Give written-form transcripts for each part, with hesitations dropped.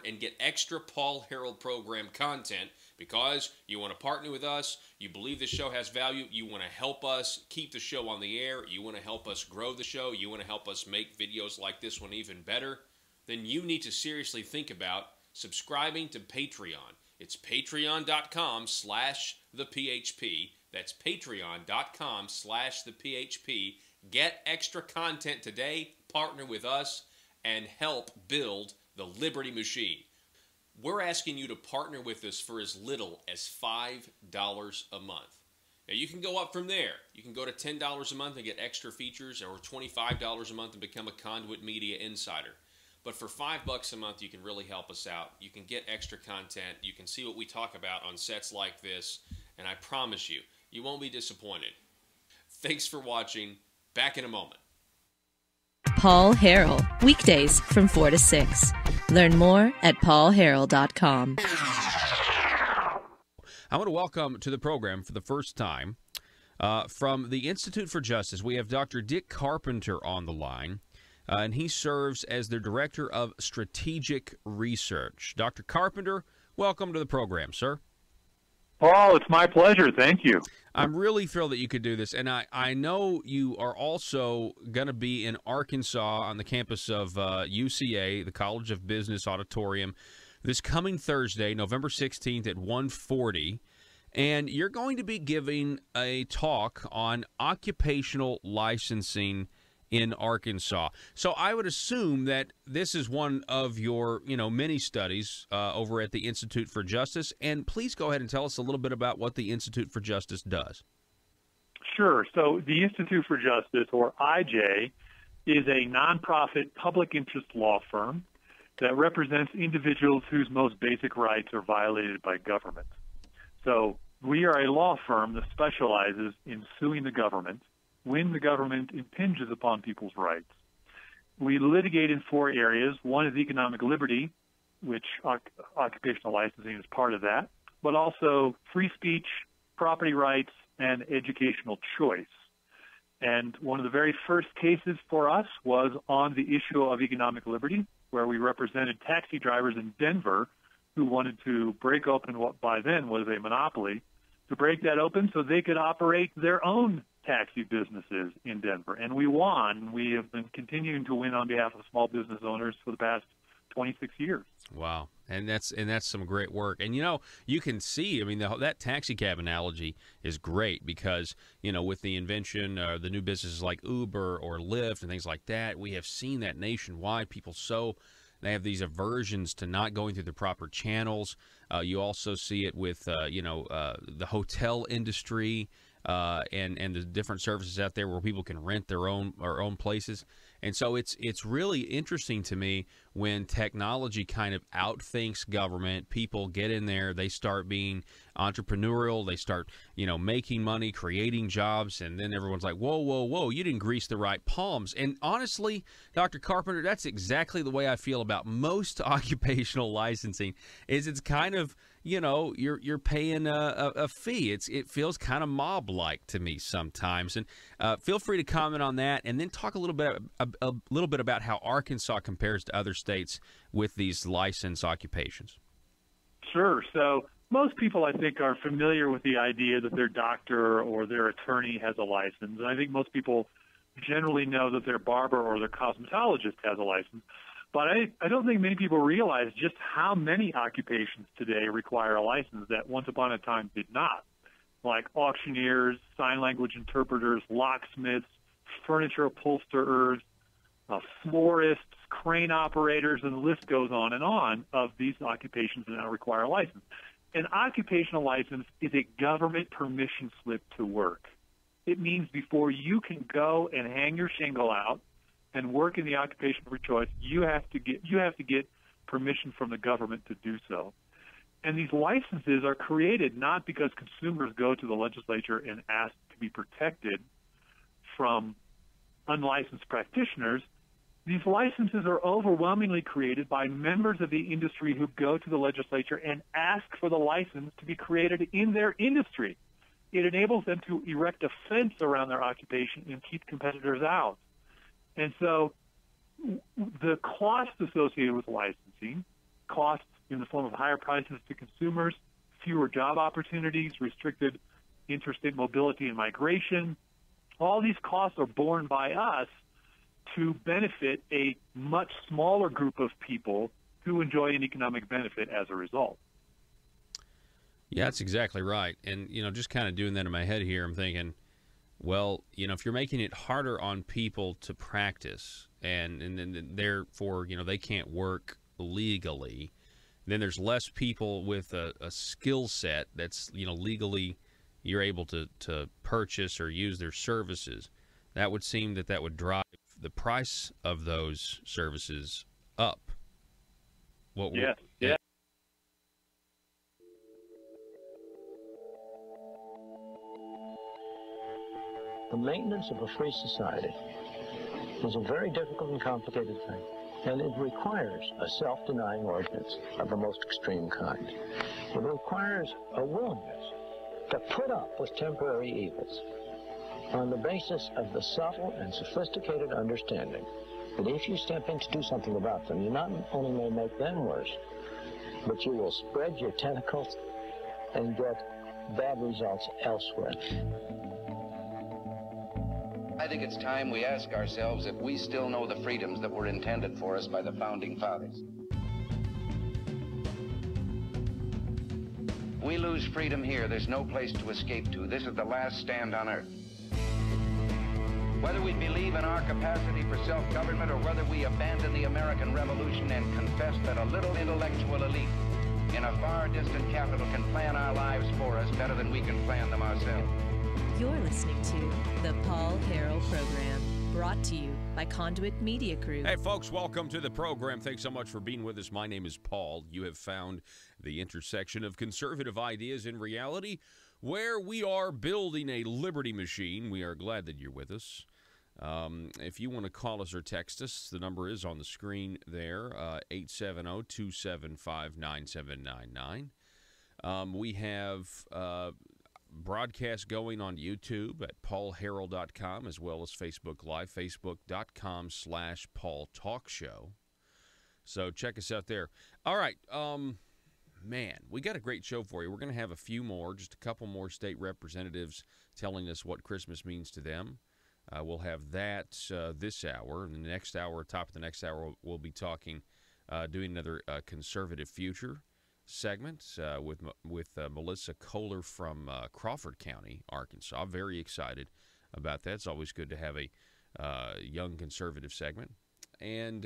support and get extra Paul Harrell program content because you want to partner with us, you believe the show has value, you want to help us keep the show on the air, you want to help us grow the show, you want to help us make videos like this one even better, then you need to seriously think about subscribing to Patreon. It's patreon.com/thephp. That's patreon.com/thephp. Get extra content today, partner with us, and help build the Liberty Machine. We're asking you to partner with us for as little as $5 a month. Now, you can go up from there. You can go to $10 a month and get extra features, or $25 a month and become a Conduit Media Insider. But for $5 a month, you can really help us out. You can get extra content. You can see what we talk about on sets like this, and I promise you, you won't be disappointed. Thanks for watching. Back in a moment. Paul Harrell, weekdays from 4 to 6. Learn more at paulharrell.com. I want to welcome to the program for the first time from the Institute for Justice. We have Dr. Dick Carpenter on the line, and he serves as their Director of Strategic Research. Dr. Carpenter, welcome to the program, sir. Paul, it's my pleasure. Thank you. I'm really thrilled that you could do this, and I know you are also going to be in Arkansas on the campus of UCA, the College of Business Auditorium, this coming Thursday, November 16th at 1:40, and you're going to be giving a talk on occupational licensing in Arkansas. So I would assume that this is one of your, many studies over at the Institute for Justice. And please go ahead and tell us a little bit about what the Institute for Justice does. Sure. So the Institute for Justice, or IJ, is a nonprofit public interest law firm that represents individuals whose most basic rights are violated by government. So we are a law firm that specializes in suing the government when the government impinges upon people's rights. We litigate in 4 areas. One is economic liberty, which occupational licensing is part of that, but also free speech, property rights, and educational choice. And one of the very first cases for us was on the issue of economic liberty, where we represented taxi drivers in Denver who wanted to break open what by then was a monopoly, to break that open so they could operate their own taxi businesses in Denver. And we won. We have been continuing to win on behalf of small business owners for the past 26 years. Wow. And that's some great work. And, you can see, that taxi cab analogy is great because, with the invention, the new businesses like Uber or Lyft and things like that, we have seen that nationwide. People they have these aversions to not going through the proper channels. You also see it with, the hotel industry and the different services out there where people can rent their own places. And so it's really interesting to me when technology kind of outthinks government. People get in there, they start being entrepreneurial, they start, making money, creating jobs, and then everyone's like, whoa, whoa, whoa, you didn't grease the right palms. And honestly, Dr. Carpenter, that's exactly the way I feel about most occupational licensing, is it's kind of, you're paying a fee. It feels kind of mob-like to me sometimes. And feel free to comment on that, and then talk a little bit about how Arkansas compares to other states with these licensed occupations. Sure. So most people, I think, are familiar with the idea that their doctor or their attorney has a license. And I think most people generally know that their barber or their cosmetologist has a license. But I don't think many people realize just how many occupations today require a license that once upon a time did not, like auctioneers, sign language interpreters, locksmiths, furniture upholsterers, florists, crane operators, and the list goes on and on of these occupations that now require a license. An occupational license is a government permission slip to work. It means before you can go and hang your shingle out and work in the occupation of your choice, you have to get permission from the government to do so. And these licenses are created not because consumers go to the legislature and ask to be protected from unlicensed practitioners. These licenses are overwhelmingly created by members of the industry who go to the legislature and ask for the license to be created in their industry. It enables them to erect a fence around their occupation and keep competitors out. And so the cost associated with licensing costs in the form of higher prices to consumers, fewer job opportunities, restricted interstate mobility and migration. All these costs are borne by us to benefit a much smaller group of people who enjoy an economic benefit as a result. Yeah, that's exactly right. And, just kind of doing that in my head here, I'm thinking, well, if you're making it harder on people to practice and then therefore, they can't work legally, then there's less people with a skill set that's, legally you're able to purchase or use their services. That would seem that would drive the price of those services up. Yeah. The maintenance of a free society is a very difficult and complicated thing, and it requires a self-denying ordinance of the most extreme kind. It requires a willingness to put up with temporary evils on the basis of the subtle and sophisticated understanding that if you step in to do something about them, you not only may make them worse, but you will spread your tentacles and get bad results elsewhere. I think it's time we ask ourselves if we still know the freedoms that were intended for us by the Founding Fathers. We lose freedom here, there's no place to escape to. This is the last stand on earth. Whether we believe in our capacity for self-government or whether we abandon the American Revolution and confess that a little intellectual elite in a far distant capital can plan our lives for us better than we can plan them ourselves. You're listening to the Paul Harrell Program, brought to you by Conduit Media Group. Hey, folks, welcome to the program. Thanks so much for being with us. My name is Paul. You have found the intersection of conservative ideas and reality, where we are building a liberty machine. We are glad that you're with us. If you want to call us or text us, the number is on the screen there, 870-275-9799. We have broadcast going on YouTube at paulharrell.com as well as Facebook Live, facebook.com/Paul Talk Show. So check us out there. All right, man, we got a great show for you. We're going to have a few more, just a couple more state representatives telling us what Christmas means to them. We'll have that this hour. In the next hour, top of the next hour, we'll be talking, doing another conservative future segment with Melissa Kohler from Crawford County, Arkansas. I'm very excited about that. It's always good to have a young conservative segment. And,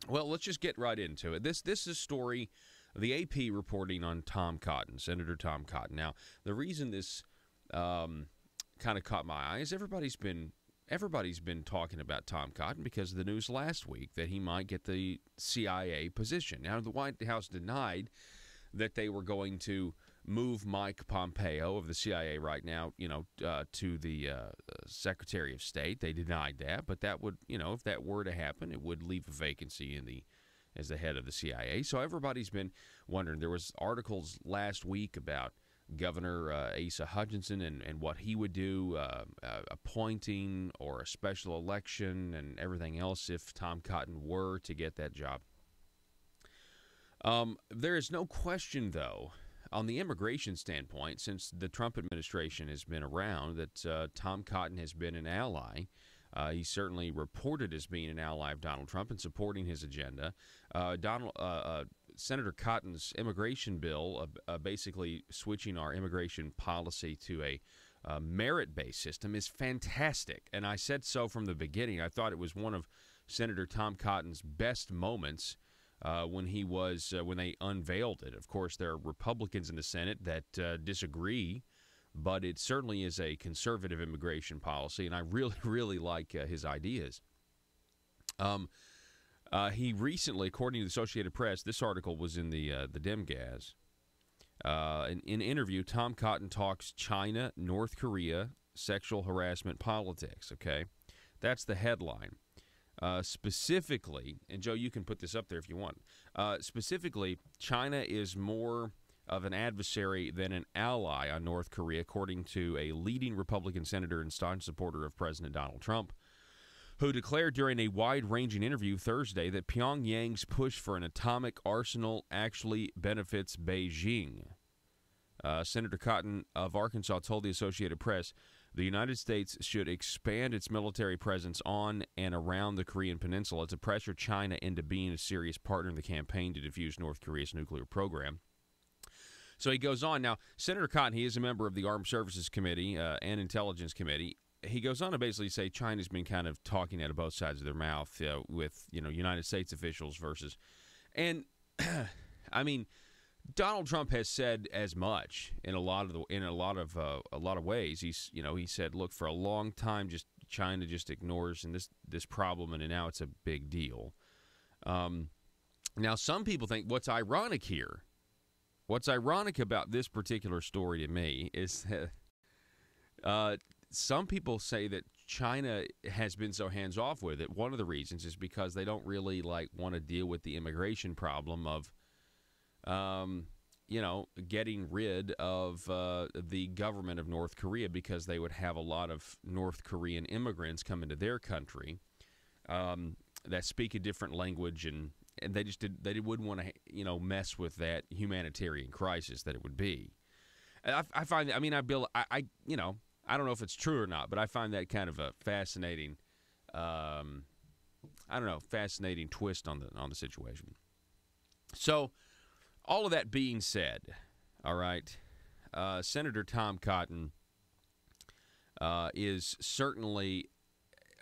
well, let's just get right into it. This is a story, the AP reporting on Tom Cotton, Senator Tom Cotton. Now, the reason this kind of caught my eye is everybody's been talking about Tom Cotton because of the news last week that he might get the CIA position. Now, the White House denied that they were going to move Mike Pompeo of the CIA right now, to the Secretary of State. They denied that, but that would, if that were to happen, it would leave a vacancy as the head of the CIA. So everybody's been wondering. There was articles last week about Governor Asa Hutchinson and what he would do, appointing or a special election and everything else if Tom Cotton were to get that job. There is no question, though, on the immigration standpoint, since the Trump administration has been around, that Tom Cotton has been an ally. He's certainly reported as being an ally of Donald Trump and supporting his agenda. Senator Cotton's immigration bill, basically switching our immigration policy to a merit-based system, is fantastic. And I said so from the beginning. I thought it was one of Senator Tom Cotton's best moments when they unveiled it. Of course, there are Republicans in the Senate that disagree, but it certainly is a conservative immigration policy, and I really, really like his ideas. He recently, according to the Associated Press, this article was in the Demgaz. In an interview, Tom Cotton talks China, North Korea, sexual harassment, politics. Okay, that's the headline. Specifically, and Joe, you can put this up there if you want. Specifically, China is more of an adversary than an ally on North Korea, according to a leading Republican senator and staunch supporter of President Donald Trump, who declared during a wide-ranging interview Thursday that Pyongyang's push for an atomic arsenal actually benefits Beijing. Senator Cotton of Arkansas told the Associated Press the United States should expand its military presence on and around the Korean Peninsula to pressure China into being a serious partner in the campaign to defuse North Korea's nuclear program. So he goes on. Now, Senator Cotton, he is a member of the Armed Services Committee and Intelligence Committee. He goes on to basically say China's been kind of talking out of both sides of their mouth with, United States officials versus. And, I mean, Donald Trump has said as much in a lot of ways. He said, look, for a long time, just China just ignores and this problem, and now it's a big deal. Now, some people think what's ironic about this particular story to me is that some people say that China has been so hands-off with it. One of the reasons is because they don't really want to deal with the immigration problem of getting rid of the government of North Korea, because they would have a lot of North Korean immigrants come into their country that speak a different language, and they wouldn't want to mess with that humanitarian crisis that it would be. And I find, I don't know if it's true or not, but I find that kind of a fascinating, fascinating twist on the situation. So, all of that being said, all right, Senator Tom Cotton is certainly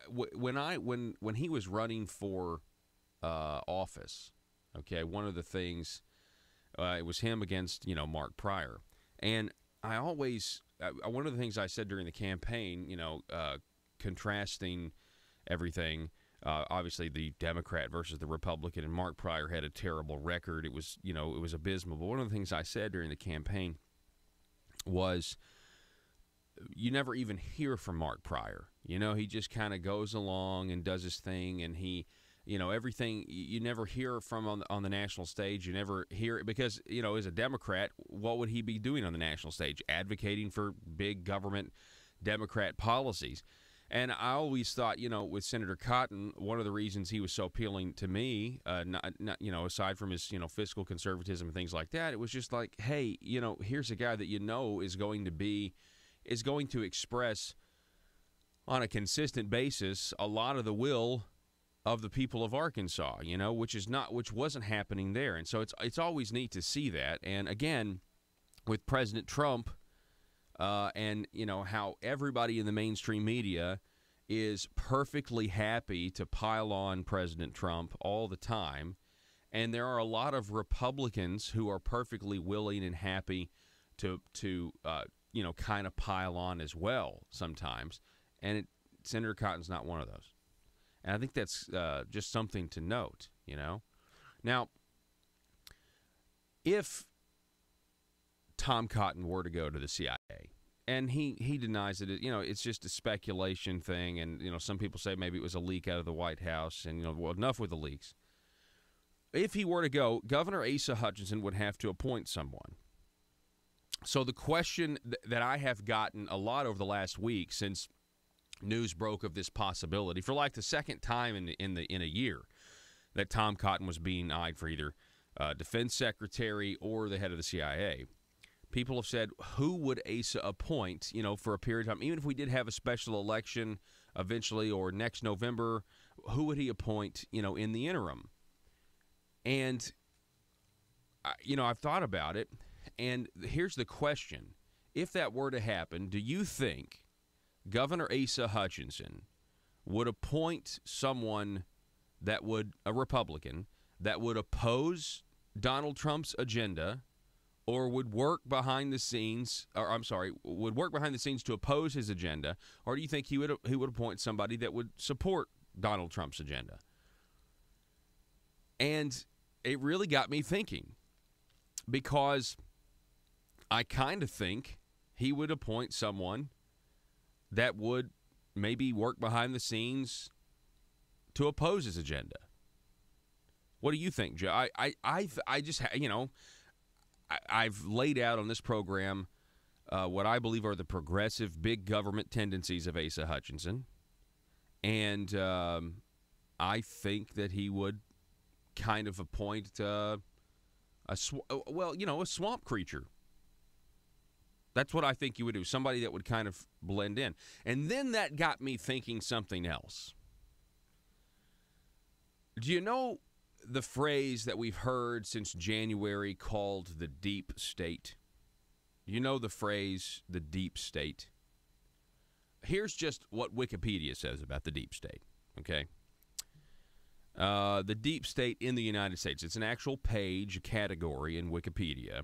when he was running for office. Okay, one of the things it was him against Mark Pryor, and one of the things I said during the campaign, contrasting everything. Obviously, the Democrat versus the Republican, and Mark Pryor had a terrible record. It was, it was abysmal. But one of the things I said during the campaign was, you never even hear from Mark Pryor. He just kind of goes along and does his thing, and he, everything. You never hear from on the national stage. You never hear it because, as a Democrat, what would he be doing on the national stage? Advocating for big government Democrat policies. And I always thought, with Senator Cotton, one of the reasons he was so appealing to me, not aside from his, fiscal conservatism and things like that, it was just like, hey, here's a guy that is going to express on a consistent basis a lot of the will of the people of Arkansas, which wasn't happening there. And so it's always neat to see that. And again, with President Trump, and how everybody in the mainstream media is perfectly happy to pile on President Trump all the time, and there are a lot of Republicans who are perfectly willing and happy to kind of pile on as well sometimes, and Senator Cotton's not one of those, and I think that's just something to note. Now, if Tom Cotton were to go to the CIA, and he denies that it's just a speculation thing, and some people say maybe it was a leak out of the White House, and enough with the leaks. If he were to go, Governor Asa Hutchinson would have to appoint someone. So the question that I have gotten a lot over the last week since news broke of this possibility, for the second time in a year, that Tom Cotton was being eyed for either defense secretary or the head of the CIA. People have said, who would Asa appoint, for a period of time? Even if we did have a special election eventually or next November, who would he appoint, in the interim? And, I've thought about it, and here's the question. If that were to happen, do you think Governor Asa Hutchinson would appoint someone a Republican, that would oppose Donald Trump's agenda, or would work behind the scenes to oppose his agenda, or do you think he would appoint somebody that would support Donald Trump's agenda? And it really got me thinking, because I kind of think he would appoint someone that would maybe work behind the scenes to oppose his agenda. What do you think, Joe? I just, I've laid out on this program what I believe are the progressive big government tendencies of Asa Hutchinson. And I think that he would kind of appoint a swamp creature. That's what I think you would do, somebody that would kind of blend in. And then that got me thinking something else. Do you know the phrase that we've heard since January called the deep state? You know the phrase, the deep state? Here's just what Wikipedia says about the deep state, okay? The deep state in the United States. It's an actual page, a category in Wikipedia.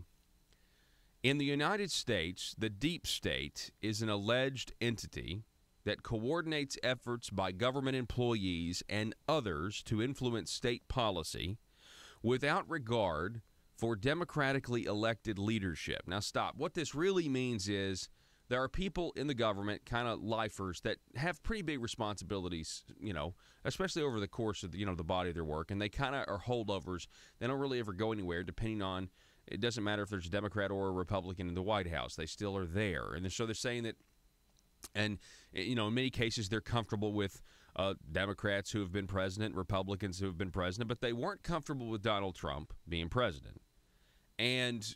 In the United States, the deep state is an alleged entity that coordinates efforts by government employees and others to influence state policy without regard for democratically elected leadership. Now, stop. What this really means is there are people in the government, kind of lifers, that have pretty big responsibilities, especially over the course of the body of their work, and they kind of are holdovers. They don't really ever go anywhere, depending on, it doesn't matter if there's a Democrat or a Republican in the White House. They still are there. And so they're saying that, and, in many cases they're comfortable with Democrats who have been president, Republicans who have been president, but they weren't comfortable with Donald Trump being president. And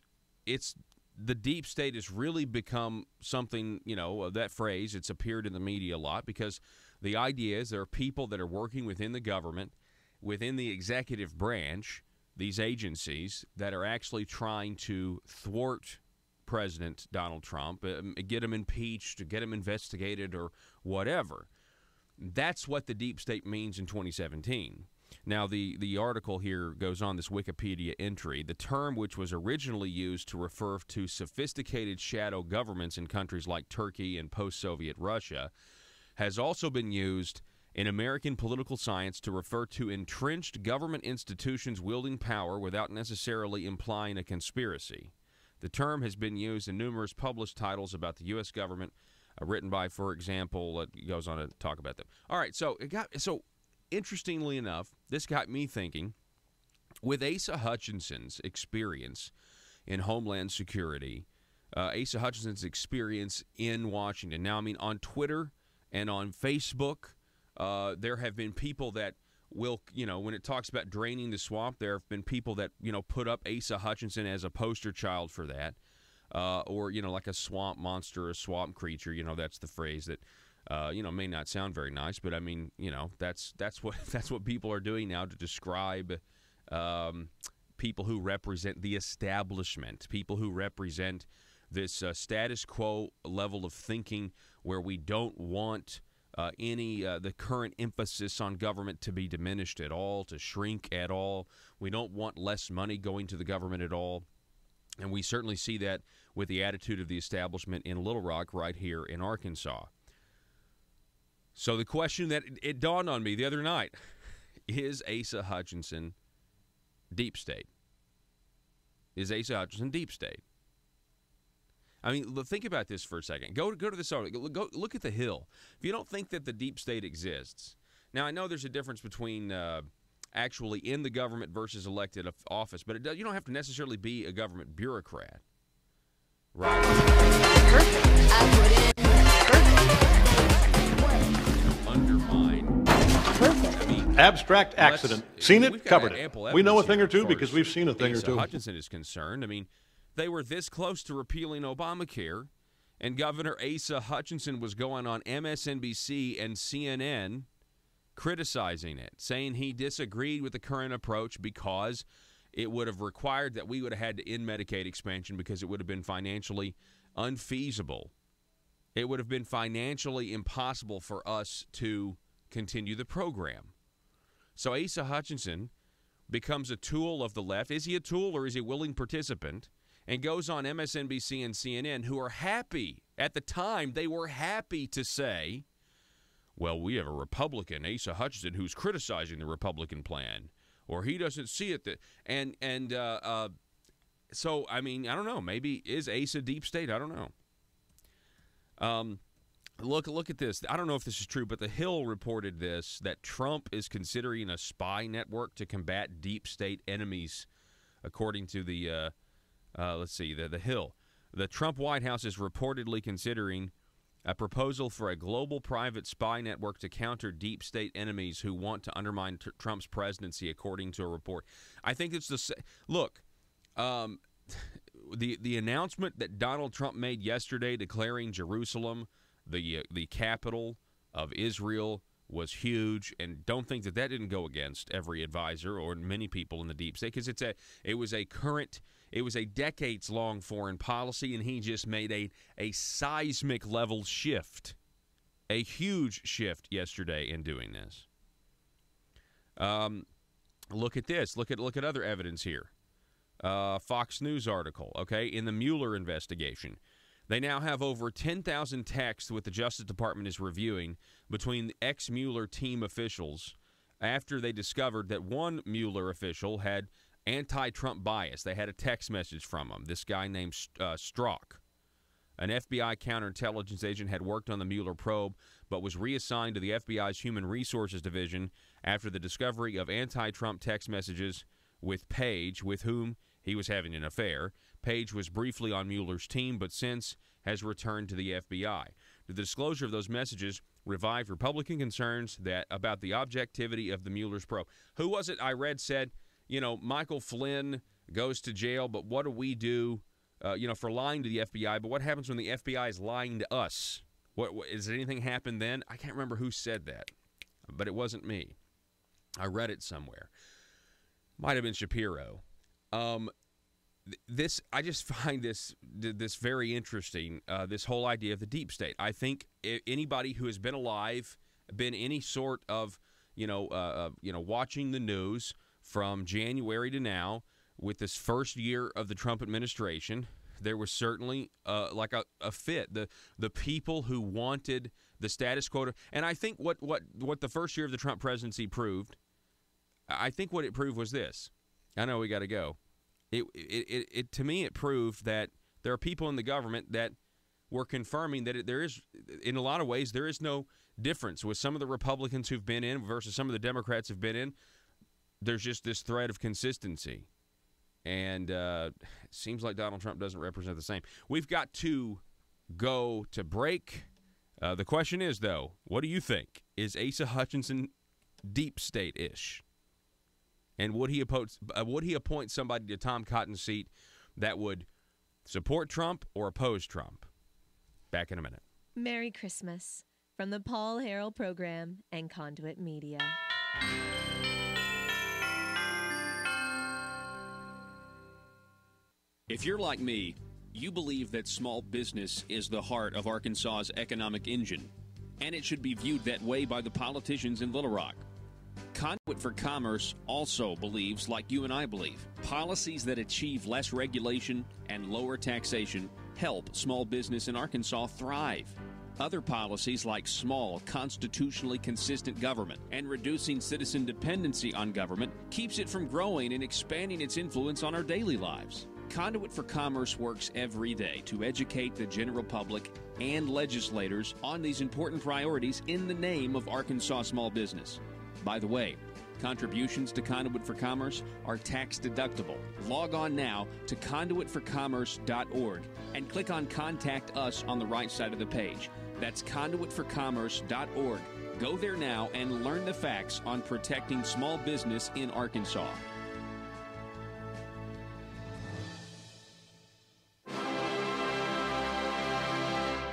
the deep state has really become something, that phrase, it's appeared in the media a lot, because the idea is there are people that are working within the government, within the executive branch, these agencies, that are actually trying to thwart President Donald Trump, get him impeached, get him investigated, or whatever. That's what the deep state means in 2017. Now, the article here goes on, this Wikipedia entry. The term, which was originally used to refer to sophisticated shadow governments in countries like Turkey and post-Soviet Russia, has also been used in American political science to refer to entrenched government institutions wielding power without necessarily implying a conspiracy. The term has been used in numerous published titles about the U.S. government, written by, for example, it goes on to talk about them. All right, so interestingly enough, this got me thinking, with Asa Hutchinson's experience in Homeland Security, Asa Hutchinson's experience in Washington. Now, on Twitter and on Facebook, there have been people that will, when it talks about draining the swamp, there have been people that, put up Asa Hutchinson as a poster child for that. Or, like a swamp monster, a swamp creature, that's the phrase that, may not sound very nice, but that's what people are doing now to describe people who represent the establishment, people who represent this status quo level of thinking where we don't want the current emphasis on government to be diminished at all, to shrink at all. We don't want less money going to the government at all. And we certainly see that with the attitude of the establishment in Little Rock right here in Arkansas. So the question that it dawned on me the other night, is Asa Hutchinson deep state? Is Asa Hutchinson deep state? Think about this for a second. Go to this article. Go look at the Hill. If you don't think that the deep state exists, now I know there's a difference between actually in the government versus elected office, but you don't have to necessarily be a government bureaucrat, right? Undermine. Abstract accident. Seen it, covered it. We know a thing or two because we've seen a thing or two. Hutchinson is concerned. They were this close to repealing Obamacare, and Governor Asa Hutchinson was going on MSNBC and CNN criticizing it, saying he disagreed with the current approach because it would have required that we would have had to end Medicaid expansion because it would have been financially unfeasible. It would have been financially impossible for us to continue the program. So Asa Hutchinson becomes a tool of the left. Is he a tool or is he a willing participant? And goes on MSNBC and CNN, who are happy. At the time, they were happy to say, well, we have a Republican, Asa Hutchinson, who's criticizing the Republican plan, or he doesn't see it. So, I don't know. Maybe is Asa deep state? I don't know. Look at this. I don't know if this is true, but The Hill reported this, that Trump is considering a spy network to combat deep state enemies, according to the, The Hill. The Trump White House is reportedly considering a proposal for a global private spy network to counter deep state enemies who want to undermine Trump's presidency, according to a report. I think it's the look. The announcement that Donald Trump made yesterday, declaring Jerusalem the capital of Israel, was huge, and don't think that didn't go against every advisor or many people in the deep state, because it was a decades-long foreign policy, and he just made a seismic level shift, a huge shift yesterday in doing this. Look at this. Look at other evidence here. Fox News article, okay, in the Mueller investigation. They now have over 10,000 texts what the Justice Department is reviewing between ex-Mueller team officials after they discovered that one Mueller official had anti-Trump bias. They had a text message from him, this guy named Strzok. An FBI counterintelligence agent had worked on the Mueller probe but was reassigned to the FBI's Human Resources Division after the discovery of anti-Trump text messages with Page, with whom he was having an affair. Page was briefly on Mueller's team, but since has returned to the FBI. The disclosure of those messages revived Republican concerns about the objectivity of the Mueller's probe. Who was it I read said, Michael Flynn goes to jail, but what do we do, for lying to the FBI? But what happens when the FBI is lying to us? What does anything happen then? I can't remember who said that, but it wasn't me. I read it somewhere. Might have been Shapiro. I just find this very interesting. This whole idea of the deep state. I think anybody who has been alive, been any sort of, watching the news from January to now, with this first year of the Trump administration, there was certainly like a fit. The people who wanted the status quo, and I think what the first year of the Trump presidency proved. I think what it proved was this. I know we got to go. It to me, it proved that there are people in the government that were confirming that there is, in a lot of ways, there is no difference with some of the Republicans who've been in versus some of the Democrats who've been in. There's just this thread of consistency. And it seems like Donald Trump doesn't represent the same. We've got to go to break. The question is, though, what do you think? Is Asa Hutchinson deep state-ish? And would he appoint somebody to Tom Cotton's seat that would support Trump or oppose Trump? Back in a minute. Merry Christmas from the Paul Harrell Program and Conduit Media. If you're like me, you believe that small business is the heart of Arkansas's economic engine, and it should be viewed that way by the politicians in Little Rock. Conduit for Commerce also believes, like you and I believe, policies that achieve less regulation and lower taxation help small business in Arkansas thrive. Other policies like small, constitutionally consistent government and reducing citizen dependency on government keeps it from growing and expanding its influence on our daily lives. Conduit for Commerce works every day to educate the general public and legislators on these important priorities in the name of Arkansas small business. By the way, contributions to Conduit for Commerce are tax deductible. Log on now to conduitforcommerce.org and click on Contact Us on the right side of the page. That's conduitforcommerce.org. Go there now and learn the facts on protecting small business in Arkansas.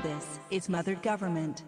This is Mother Government.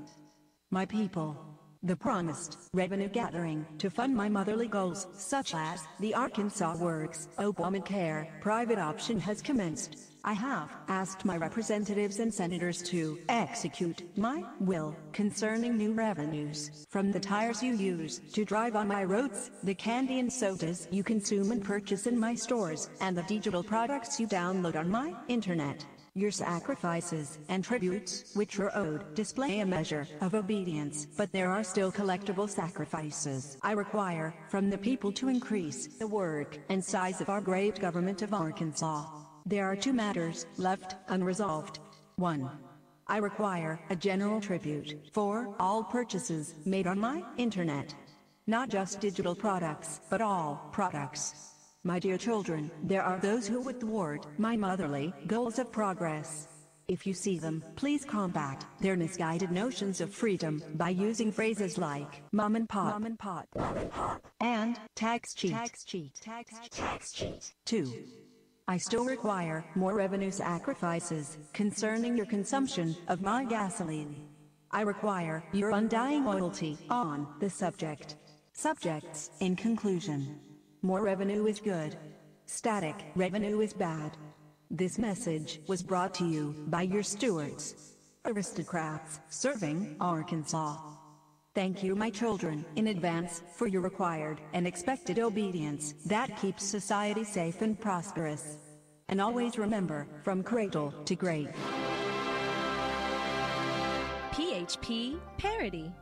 My people. The promised revenue gathering to fund my motherly goals, such as the Arkansas Works, Obamacare, private option has commenced. I have asked my representatives and senators to execute my will concerning new revenues, from the tires you use to drive on my roads, the candy and sodas you consume and purchase in my stores, and the digital products you download on my internet. Your sacrifices and tributes, which are owed, display a measure of obedience, but there are still collectible sacrifices I require from the people to increase the work and size of our great government of Arkansas. There are two matters left unresolved. 1. I require a general tribute for all purchases made on my internet. Not just digital products, but all products. My dear children, there are those who would thwart my motherly goals of progress. If you see them, please combat their misguided notions of freedom by using phrases like mom and pop, and tax cheat. 2. I still require more revenue sacrifices concerning your consumption of my gasoline. I require your undying loyalty on the subject. Subjects, in conclusion. More revenue is good. Static revenue is bad. This message was brought to you by your stewards, aristocrats serving Arkansas. Thank you, my children, in advance for your required and expected obedience that keeps society safe and prosperous. And always remember, from cradle to grave. PHP Parody.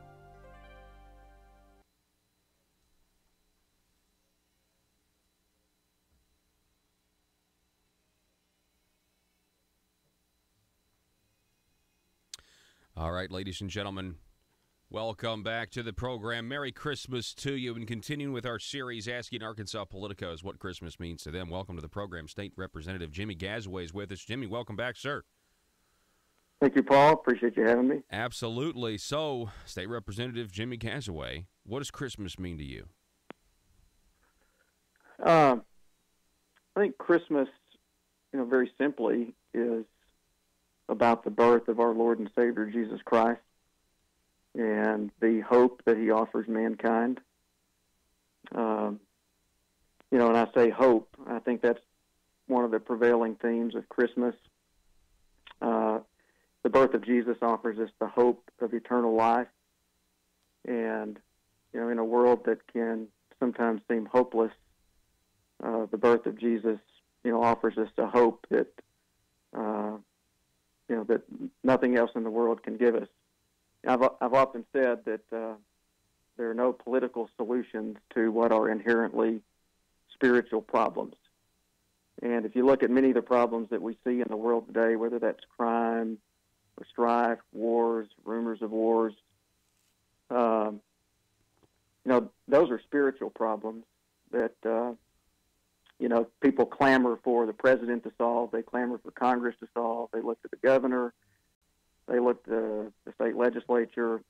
All right, ladies and gentlemen, welcome back to the program. Merry Christmas to you. And continuing with our series, Asking Arkansas Politicos what Christmas means to them. Welcome to the program. State Representative Jimmy Gazaway is with us. Jimmy, welcome back, sir. Thank you, Paul. Appreciate you having me. Absolutely. So, State Representative Jimmy Gazaway, what does Christmas mean to you? I think Christmas, very simply, is about the birth of our Lord and Savior, Jesus Christ, and the hope that he offers mankind. And I say hope, I think that's one of the prevailing themes of Christmas. The birth of Jesus offers us the hope of eternal life. And, in a world that can sometimes seem hopeless, the birth of Jesus, offers us a hope that, that nothing else in the world can give us. I've often said that there are no political solutions to what are inherently spiritual problems. And if you look at many of the problems that we see in the world today, whether that's crime or strife, wars, rumors of wars, those are spiritual problems that, people clamor for the president to solve. They clamor for Congress to solve. They look to the governor. They look to the state legislature.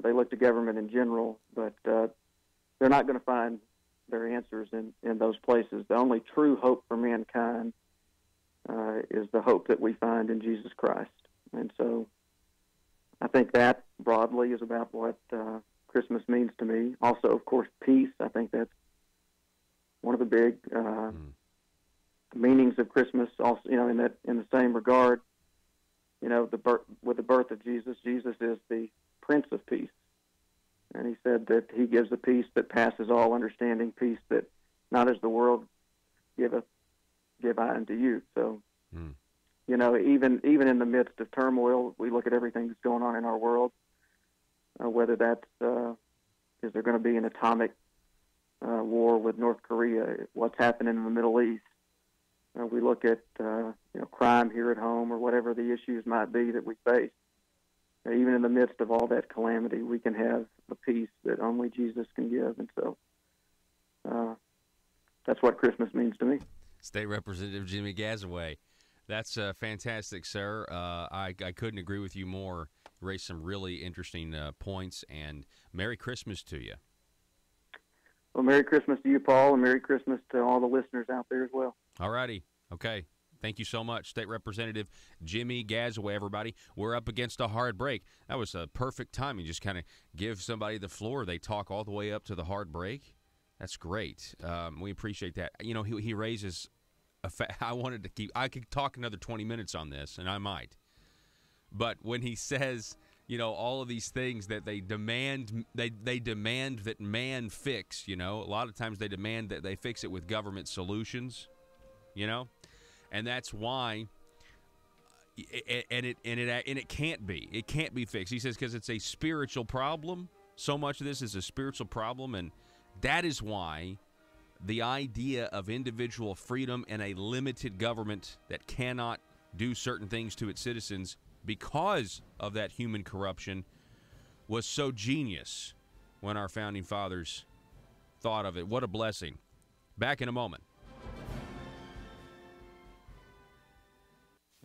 They look to government in general. But they're not going to find their answers in those places. The only true hope for mankind is the hope that we find in Jesus Christ. And so I think that broadly is about what Christmas means to me. Also, of course, peace. I think that's one of the big meanings of Christmas. Also, in the same regard, with the birth of Jesus, Jesus is the Prince of Peace, and he said that he gives a peace that passes all understanding, peace that not as the world giveth, give I unto you. So, even in the midst of turmoil, we look at everything that's going on in our world. Whether that's is there going to be an atomic war with North Korea, what's happening in the Middle East. We look at crime here at home or whatever the issues might be that we face. Even in the midst of all that calamity, we can have a peace that only Jesus can give. And so that's what Christmas means to me. State Representative Jimmy Gazaway. That's fantastic, sir. I couldn't agree with you more. You raised some really interesting points, and Merry Christmas to you. Well, Merry Christmas to you, Paul, and Merry Christmas to all the listeners out there as well. All righty. Okay. Thank you so much, State Representative Jimmy Gazaway, everybody. We're up against a hard break. That was a perfect timing. Just kind of give somebody the floor. They talk all the way up to the hard break. That's great. We appreciate that. He raises I could talk another 20 minutes on this, and I might. But when he says, all of these things that they demand that man fix, a lot of times they demand that they fix it with government solutions, and that's why, and it can't be fixed. He says because it's a spiritual problem. So much of this is a spiritual problem, and that is why the idea of individual freedom and a limited government that cannot do certain things to its citizens because of that human corruption was so genius when our founding fathers thought of it. What a blessing. Back in a moment.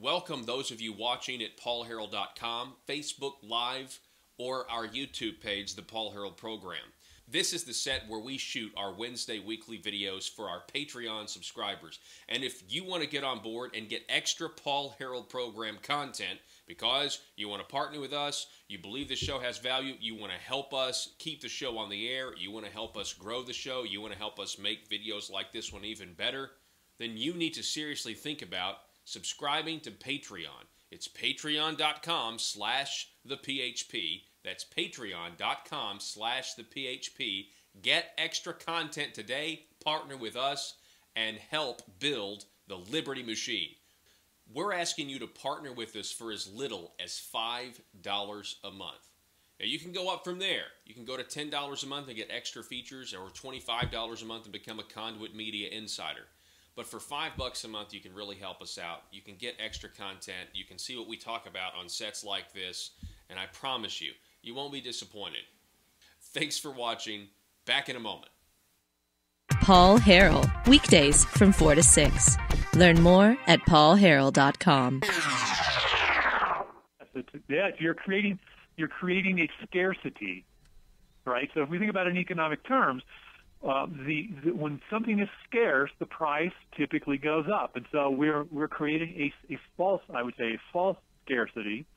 welcome those of you watching at paulharrell.com, Facebook Live, or our YouTube page, The Paul Harrell Program. This is the set where we shoot our Wednesday weekly videos for our Patreon subscribers. And if you want to get on board and get extra Paul Harrell Program content because you want to partner with us, you believe the show has value, you want to help us keep the show on the air, you want to help us grow the show, you want to help us make videos like this one even better, then you need to seriously think about subscribing to Patreon. It's patreon.com/thephp. That's patreon.com/thephp. Get extra content today, partner with us, and help build the Liberty Machine. We're asking you to partner with us for as little as $5 a month. Now, you can go up from there. You can go to $10 a month and get extra features, or $25 a month and become a Conduit Media Insider. But for $5 a month, you can really help us out. You can get extra content. You can see what we talk about on sets like this, and I promise you, you won't be disappointed. Thanks for watching. Back in a moment. Paul Harrell, weekdays from 4 to 6. Learn more at paulharrell.com. Yeah, you're creating a scarcity, right? So if we think about it in economic terms, when something is scarce, the price typically goes up, and so we're creating a false scarcity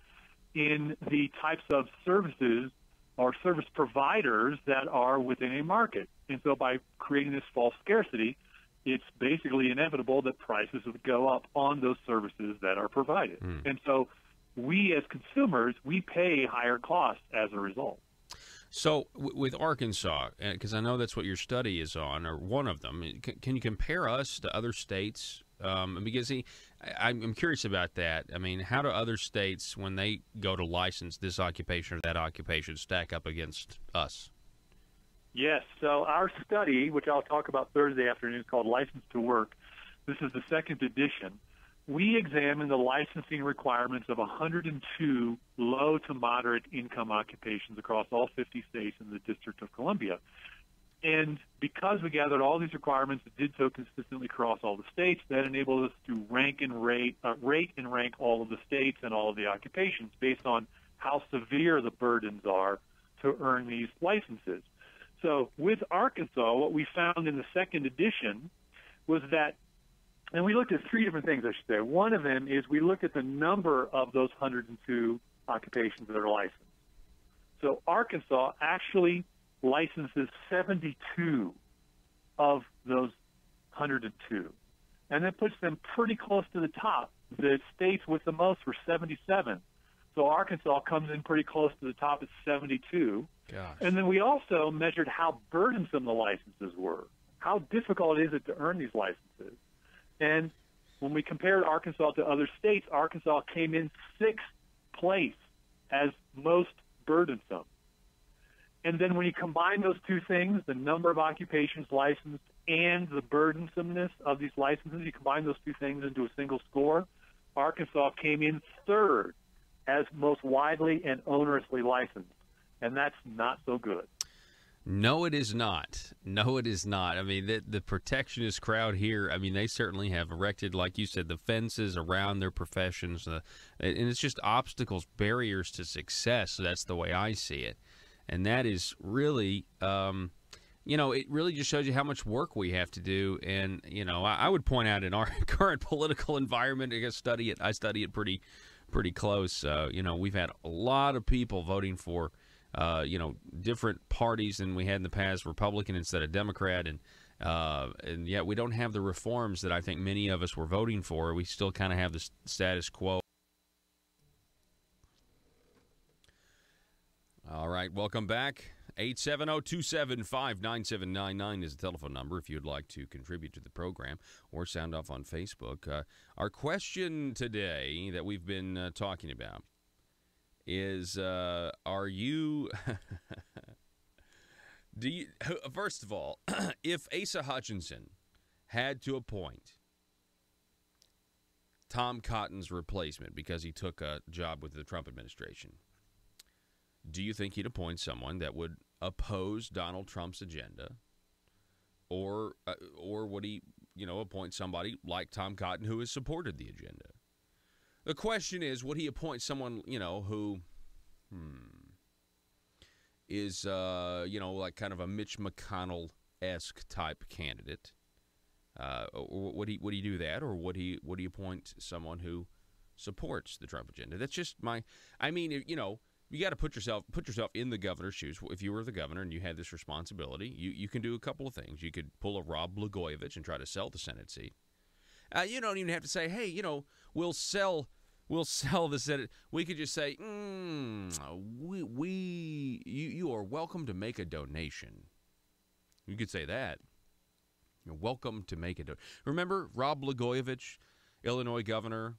in the types of services or service providers that are within a market. And so by creating this false scarcity, it's basically inevitable that prices would go up on those services that are provided. And so we as consumers, we pay higher costs as a result. So with Arkansas, because I know that's what your study is on, or one of them, can you compare us to other states? Because I'm curious about that. I mean, how do other states, when they go to license this occupation or that occupation, stack up against us? Yes. So our study, which I'll talk about Thursday afternoon, is called License to Work. This is the second edition. We examined the licensing requirements of 102 low to moderate income occupations across all 50 states and the District of Columbia. And because we gathered all these requirements that did so consistently across all the states, that enabled us to rate and rank all of the states and all of the occupations based on how severe the burdens are to earn these licenses. So with Arkansas, what we found in the second edition was that, and we looked at three different things, I should say. One of them is we looked at the number of those 102 occupations that are licensed. So Arkansas actually licenses 72 of those 102. And that puts them pretty close to the top. The states with the most were 77. So Arkansas comes in pretty close to the top at 72. Gosh. And then we also measured how burdensome the licenses were. How difficult is it to earn these licenses? And when we compared Arkansas to other states, Arkansas came in 6th place as most burdensome. And then when you combine those two things, the number of occupations licensed and the burdensomeness of these licenses, you combine those two things into a single score, Arkansas came in 3rd as most widely and onerously licensed. And that's not so good. No, it is not. No, it is not. I mean, the protectionist crowd here, I mean, they certainly have erected, like you said, the fences around their professions. And it's just obstacles, barriers to success. So that's the way I see it. And that is really, it really just shows you how much work we have to do. And, I would point out in our current political environment, I study it pretty close. We've had a lot of people voting for different parties than we had in the past, Republican instead of Democrat, and yet we don't have the reforms that I think many of us were voting for. We still kind of have the status quo. All right, welcome back. 870-275-9799 is the telephone number if you'd like to contribute to the program or sound off on Facebook. Our question today that we've been talking about is, are you first of all, if Asa Hutchinson had to appoint Tom Cotton's replacement because he took a job with the Trump administration, do you think he'd appoint someone that would oppose Donald Trump's agenda, or would he, appoint somebody like Tom Cotton who has supported the agenda? The question is, would he appoint someone, who is, like kind of a Mitch McConnell-esque type candidate? Would he do that, or would he appoint someone who supports the Trump agenda? That's just you got to put yourself in the governor's shoes. If you were the governor and you had this responsibility, you can do a couple of things. You could pull a Rod Blagojevich and try to sell the Senate seat. You don't even have to say, hey, we'll sell the Senate. We could just say, you are welcome to make a donation. You could say that. You're welcome to make a donation. Remember Rod Blagojevich, Illinois governor,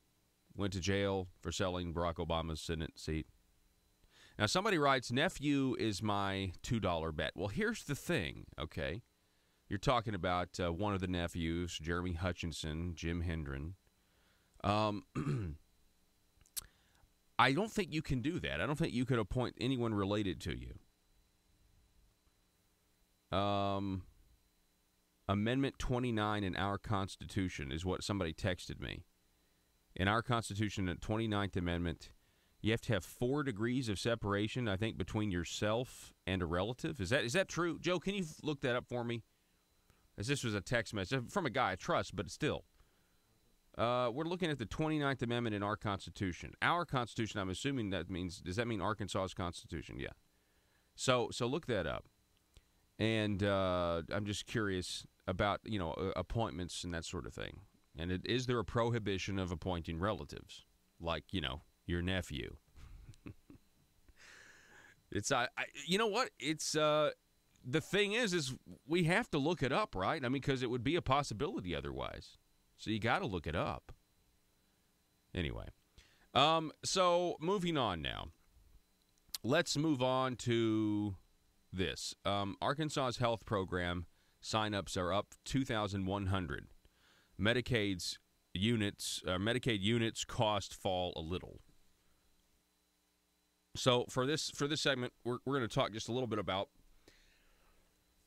went to jail for selling Barack Obama's Senate seat. Now, somebody writes, nephew is my $2 bet. Well, here's the thing, okay? You're talking about one of the nephews, Jeremy Hutchinson, Jim Hendren. I don't think you can do that. I don't think you could appoint anyone related to you. Amendment 29 in our Constitution is what somebody texted me. In our Constitution, the 29th Amendment, you have to have 4 degrees of separation, I think, between yourself and a relative. Is that true? Joe, can you look that up for me? As this was a text message from a guy I trust, but still. We're looking at the 29th Amendment in our Constitution. Our Constitution, I'm assuming does that mean Arkansas's Constitution? Yeah. So look that up. And I'm just curious about, appointments and that sort of thing. And is there a prohibition of appointing relatives? Like, your nephew. It's, you know what? It's, the thing is we have to look it up, right? I mean, because it would be a possibility otherwise. So you got to look it up. Anyway, so moving on now. Let's move on to this. Arkansas's health program signups are up 2,100. Medicaid units cost fall a little. So for this segment, we're going to talk just a little bit about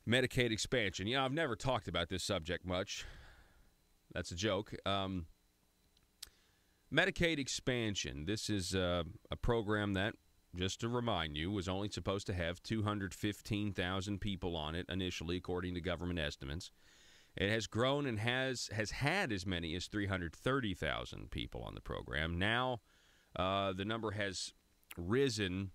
Medicaid expansion. I've never talked about this subject much. That's a joke. Medicaid expansion. This is a program that, just to remind you, was only supposed to have 215,000 people on it initially, according to government estimates. It has grown and has had as many as 330,000 people on the program. Now, the number has risen,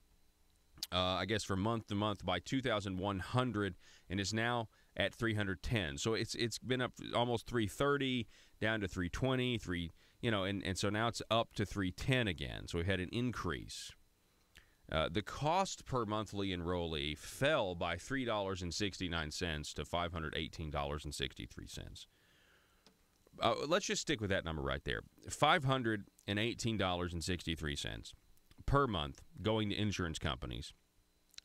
I guess, from month to month by 2,100 and is now at 310. So it's been up almost 330, down to 320, and so now it's up to 310 again. So we had an increase. The cost per monthly enrollee fell by $3.69 to $518.63. Let's just stick with that number right there. $518.63 per month going to insurance companies,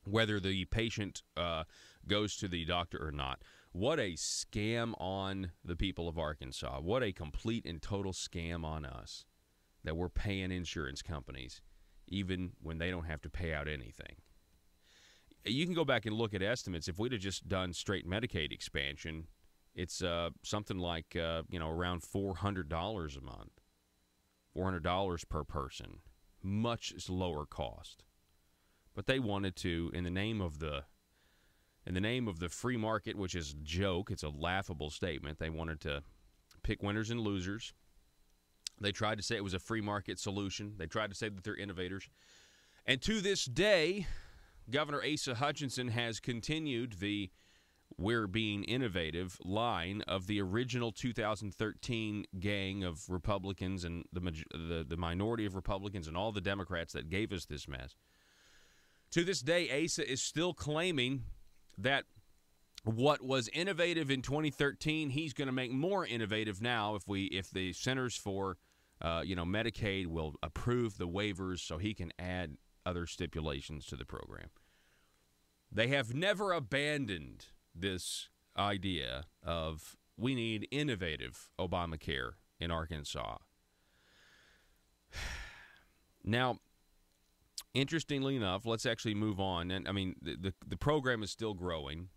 whether the patient goes to the doctor or not. What a scam on the people of Arkansas. What a complete and total scam on us that we're paying insurance companies even when they don't have to pay out anything. You can go back and look at estimates. If we'd have just done straight Medicaid expansion, it's something like around $400 a month, $400 per person, much lower cost. But they wanted to, in the name of the free market, which is a joke, it's a laughable statement. They wanted to pick winners and losers. They tried to say it was a free market solution. They tried to say that they're innovators. And to this day, Governor Asa Hutchinson has continued the "we're being innovative" line of the original 2013 gang of Republicans and the minority of Republicans and all the Democrats that gave us this mess. To this day, Asa is still claiming that what was innovative in 2013, he's going to make more innovative now if the Centers for Medicaid will approve the waivers so he can add other stipulations to the program. They have never abandoned this idea of we need innovative Obamacare in Arkansas. Now, interestingly enough, let's actually move on. And I mean, the program is still growing.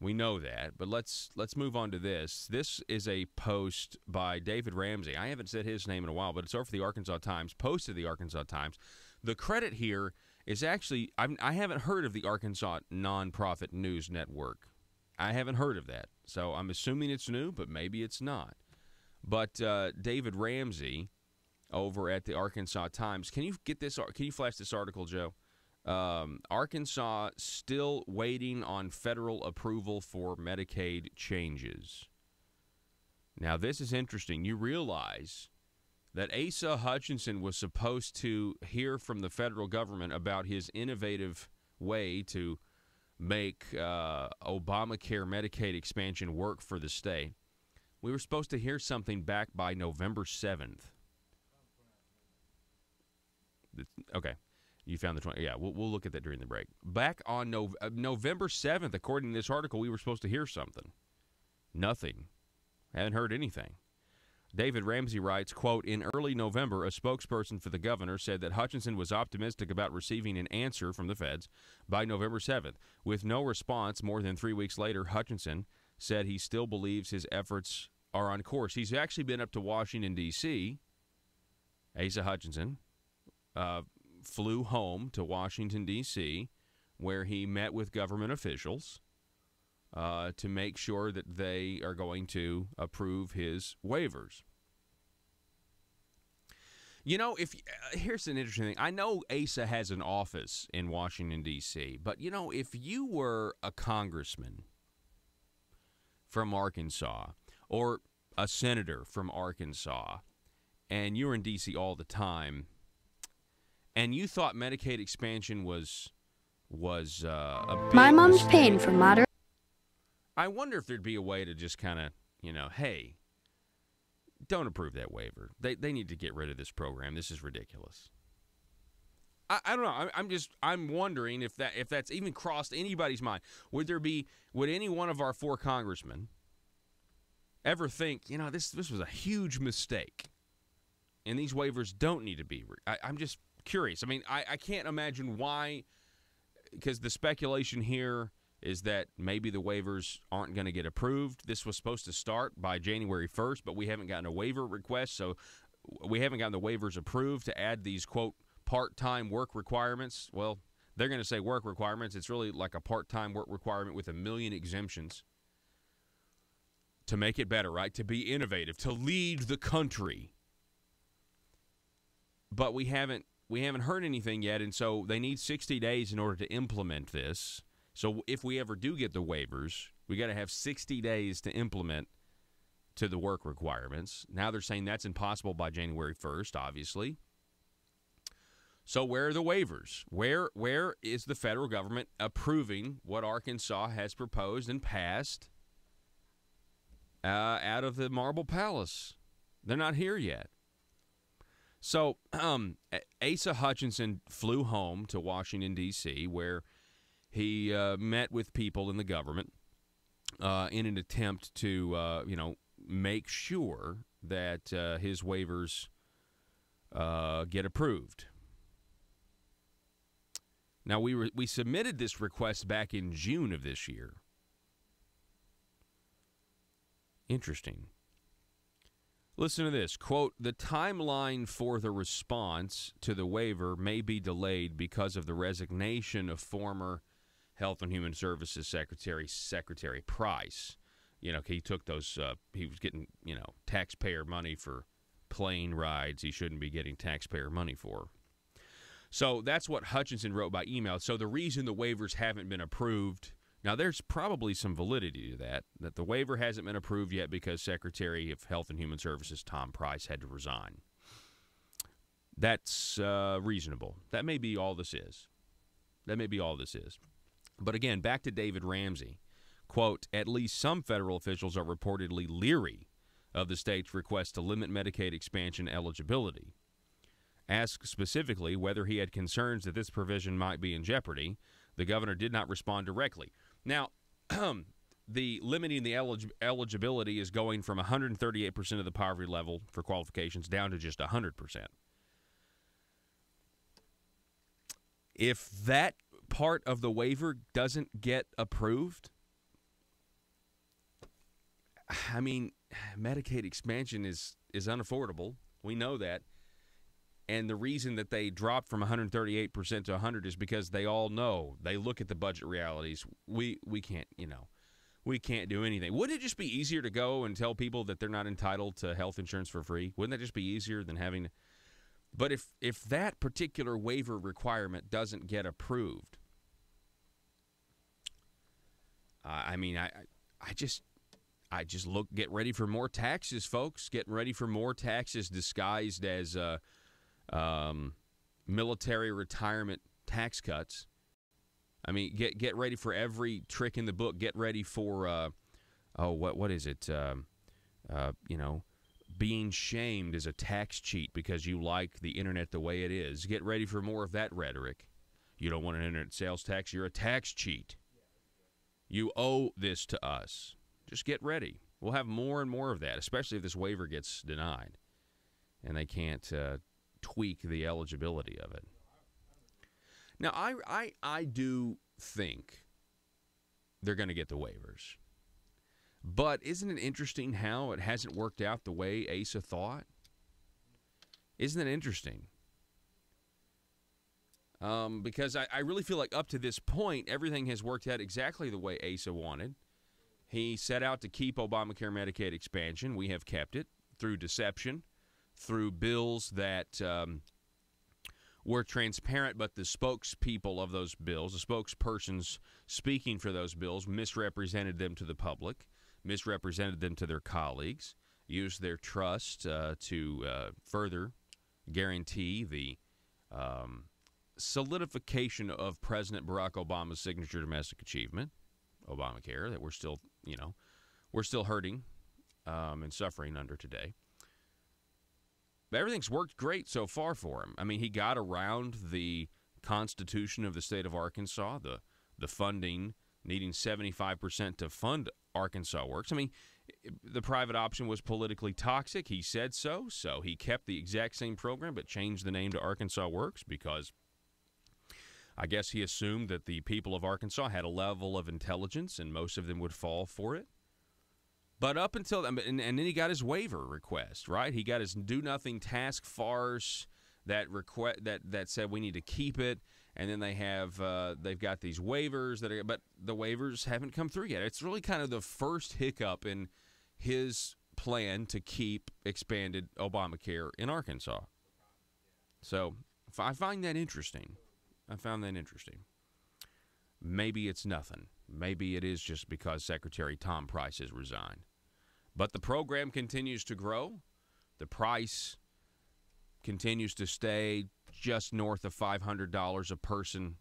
We know that, but let's move on to this. This is a post by David Ramsey. I haven't said his name in a while, but it's over for the Arkansas Times, posted the Arkansas Times. The credit here is actually, I haven't heard of the Arkansas Nonprofit News Network. I haven't heard of that, so I'm assuming it's new, but maybe it's not. But David Ramsey over at the Arkansas Times, can you flash this article, Joe? Arkansas still waiting on federal approval for Medicaid changes. Now, this is interesting. You realize that Asa Hutchinson was supposed to hear from the federal government about his innovative way to make Obamacare Medicaid expansion work for the state. We were supposed to hear something back by November 7th. Okay. You found the 20. Yeah, we'll look at that during the break. Back on November 7th, according to this article, we were supposed to hear something. Nothing. Haven't heard anything. David Ramsey writes, quote, in early November, a spokesperson for the governor said that Hutchinson was optimistic about receiving an answer from the feds by November 7th. With no response more than 3 weeks later, Hutchinson said he still believes his efforts are on course. He's actually been up to Washington, D.C., Asa Hutchinson, flew home to Washington, D.C., where he met with government officials to make sure that they are going to approve his waivers. You know, here's an interesting thing. I know Asa has an office in Washington, D.C., but, you know, if you were a congressman from Arkansas or a senator from Arkansas and you were in D.C. all the time, and you thought Medicaid expansion was a big My mom's mistake. paying for moderate. I wonder if there'd be a way to just kind of, hey, don't approve that waiver. They need to get rid of this program. This is ridiculous. I don't know. I'm wondering if that's even crossed anybody's mind. Would any one of our 4 congressmen ever think, this was a huge mistake, and these waivers don't need to be? I'm just curious. I mean, I can't imagine why, because the speculation here is that maybe the waivers aren't going to get approved. This was supposed to start by January 1st, but we haven't gotten a waiver request, so we haven't gotten the waivers approved to add these, quote, part-time work requirements. Well, they're going to say work requirements. It's really like a part-time work requirement with 1 million exemptions to make it better, right? To be innovative, to lead the country. But we haven't heard anything yet, and so they need 60 days in order to implement this. So if we ever do get the waivers, we got to have 60 days to implement to the work requirements. Now they're saying that's impossible by January 1st, obviously. So where are the waivers? Where is the federal government approving what Arkansas has proposed and passed out of the Marble Palace? They're not here yet. So Asa Hutchinson flew home to Washington, D.C., where he met with people in the government in an attempt to, make sure that his waivers get approved. Now, we submitted this request back in June of this year. Interesting. Listen to this. Quote, the timeline for the response to the waiver may be delayed because of the resignation of former Health and Human Services Secretary Price. He took those, he was getting, taxpayer money for plane rides he shouldn't be getting taxpayer money for. So that's what Hutchinson wrote by email. So the reason the waivers haven't been approved, now there's probably some validity to that the waiver hasn't been approved yet because Secretary of Health and Human Services Tom Price had to resign. That's reasonable. That may be all this is. But again, back to David Ramsey. Quote, at least some federal officials are reportedly leery of the state's request to limit Medicaid expansion eligibility. Asked specifically whether he had concerns that this provision might be in jeopardy, the governor did not respond directly. Now, the limiting the eligibility is going from 138% of the poverty level for qualifications down to just 100%. If that part of the waiver doesn't get approved, I mean, Medicaid expansion is unaffordable. We know that. And the reason that they dropped from 138% to 100 is because they all know. They look at the budget realities. We can't, we can't do anything. Wouldn't it just be easier to go and tell people that they're not entitled to health insurance for free? Wouldn't that just be easier than having to? But if that particular waiver requirement doesn't get approved, I just get ready for more taxes, folks. Getting ready for more taxes disguised as military retirement tax cuts. I mean, get ready for every trick in the book. Get ready for what is it? Being shamed as a tax cheat because you like the internet the way it is. Get ready for more of that rhetoric. You don't want an internet sales tax. You're a tax cheat. You owe this to us. Just get ready. We'll have more and more of that, especially if this waiver gets denied and they can't tweak the eligibility of it. Now, I do think they're going to get the waivers. But isn't it interesting how it hasn't worked out the way Asa thought? Isn't it interesting? Because I really feel like up to this point, everything has worked out exactly the way Asa wanted. He set out to keep Obamacare Medicaid expansion. We have kept it through deception, through bills that were transparent, but the spokespeople of those bills, the spokespersons speaking for those bills, misrepresented them to the public, misrepresented them to their colleagues, used their trust to further guarantee the solidification of President Barack Obama's signature domestic achievement, Obamacare, that we're still hurting and suffering under today. But everything's worked great so far for him. I mean, he got around the Constitution of the state of Arkansas, the funding, needing 75% to fund Arkansas Works. I mean, the private option was politically toxic. He said so he kept the exact same program but changed the name to Arkansas Works because I guess he assumed that the people of Arkansas had a level of intelligence and most of them would fall for it. But up until and then he got his waiver request, right? He got his do-nothing task farce that said we need to keep it, and then they've got these waivers but the waivers haven't come through yet. It's really kind of the first hiccup in his plan to keep expanded Obamacare in Arkansas. So I find that interesting. I found that interesting. Maybe it's nothing. Maybe it is just because Secretary Tom Price has resigned. But the program continues to grow. The price continues to stay just north of $500 a person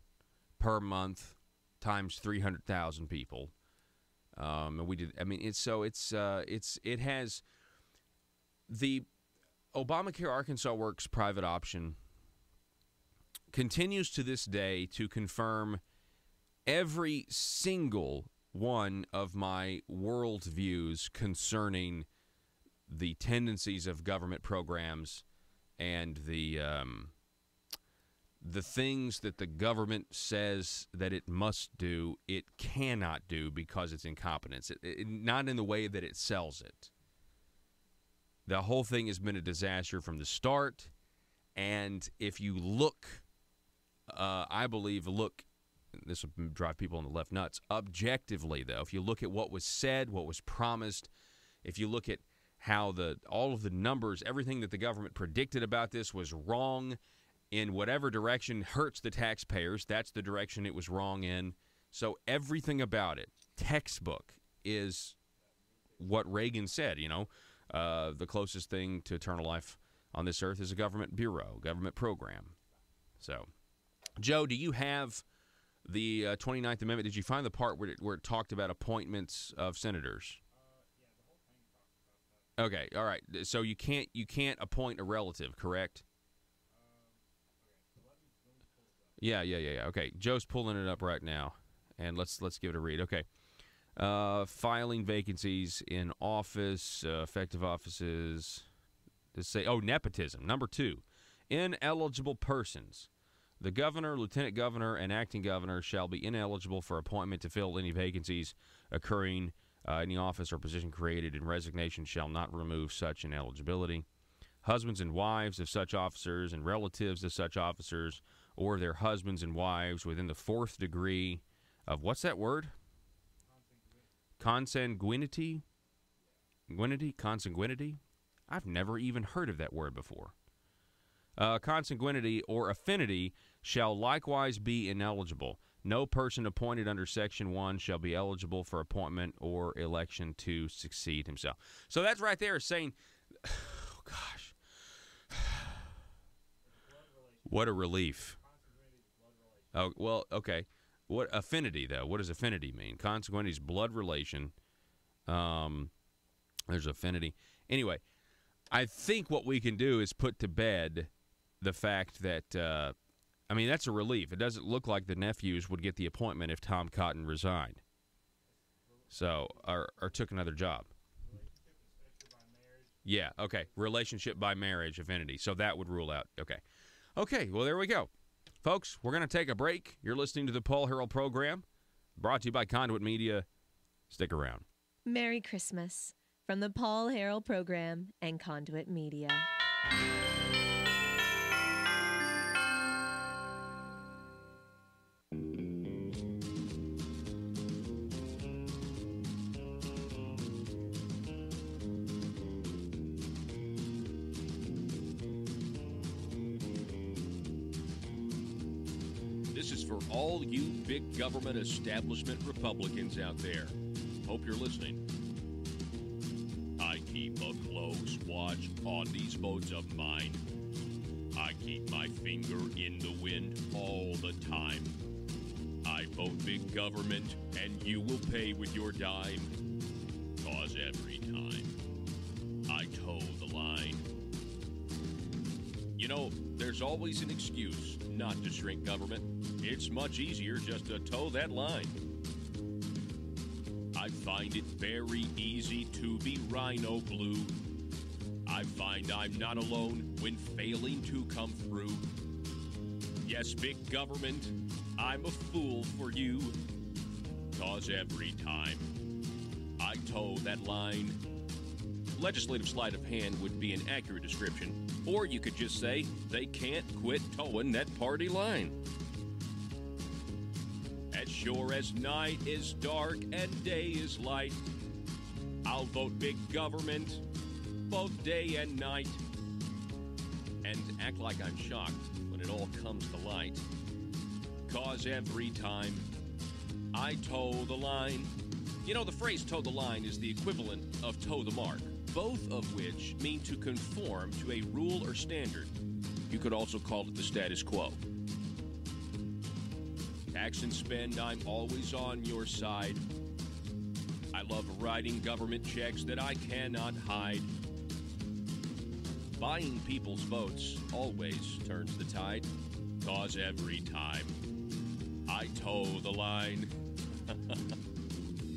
per month times 300,000 people. And we did. I mean, it has the Obamacare Arkansas Works private option continues to this day to confirm every single one of my worldviews concerning the tendencies of government programs and the things that the government says that it must do, it cannot do because it's incompetence. Not in the way that it sells it. The whole thing has been a disaster from the start. And if you look, this will drive people on the left nuts. Objectively, though, if you look at what was said, what was promised, if you look at how all of the numbers, everything that the government predicted about this was wrong in whatever direction hurts the taxpayers, that's the direction it was wrong in. So everything about it, textbook, is what Reagan said, the closest thing to eternal life on this earth is a government bureau, government program. So, Joe, do you have the 29th Amendment? Did you find the part where it talked about appointments of senators? Okay, all right. So you can't appoint a relative, correct? Yeah. Okay, Joe's pulling it up right now, and let's give it a read. Okay, filing vacancies in office, effective offices. To say, nepotism. Number 2, ineligible persons. The governor, lieutenant governor, and acting governor shall be ineligible for appointment to fill any vacancies occurring Any office or position created in resignation shall not remove such ineligibility. Husbands and wives of such officers and relatives of such officers or their husbands and wives within the 4th degree of, what's that word? Consanguinity? Consanguinity? I've never even heard of that word before. Consanguinity or affinity shall likewise be ineligible. No person appointed under Section 1 shall be eligible for appointment or election to succeed himself. So that's right there saying, oh gosh, what a relief. Oh, well, okay. What affinity, though? What does affinity mean? Consanguinity is blood relation. There's affinity. Anyway, I think what we can do is put to bed the fact that, that's a relief. It doesn't look like the nephews would get the appointment if Tom Cotton resigned. So, or took another job. Yeah, okay. Relationship by marriage, affinity. So that would rule out. Okay. Okay, well, there we go. Folks, we're going to take a break. You're listening to the Paul Harrell program, brought to you by Conduit Media. Stick around. Merry Christmas from the Paul Harrell program and Conduit Media. This is for all you big government establishment Republicans out there. Hope you're listening. I keep a close watch on these votes of mine. I keep my finger in the wind all the time. I vote big government, and you will pay with your dime. 'Cause every time I toe the line. You know, there's always an excuse not to shrink government. It's much easier just to toe that line. I find it very easy to be rhino blue. I find I'm not alone when failing to come through. Yes, big government, I'm a fool for you. 'Cause every time I toe that line. Legislative sleight of hand would be an accurate description. Or you could just say, they can't quit towing that party line. As sure as night is dark and day is light, I'll vote big government both day and night. And act like I'm shocked when it all comes to light. 'Cause every time I toe the line. You know, the phrase toe the line is the equivalent of toe the mark, both of which mean to conform to a rule or standard. You could also call it the status quo. Tax and spend, I'm always on your side. I love writing government checks that I cannot hide. Buying people's votes always turns the tide. 'Cause every time I toe the line.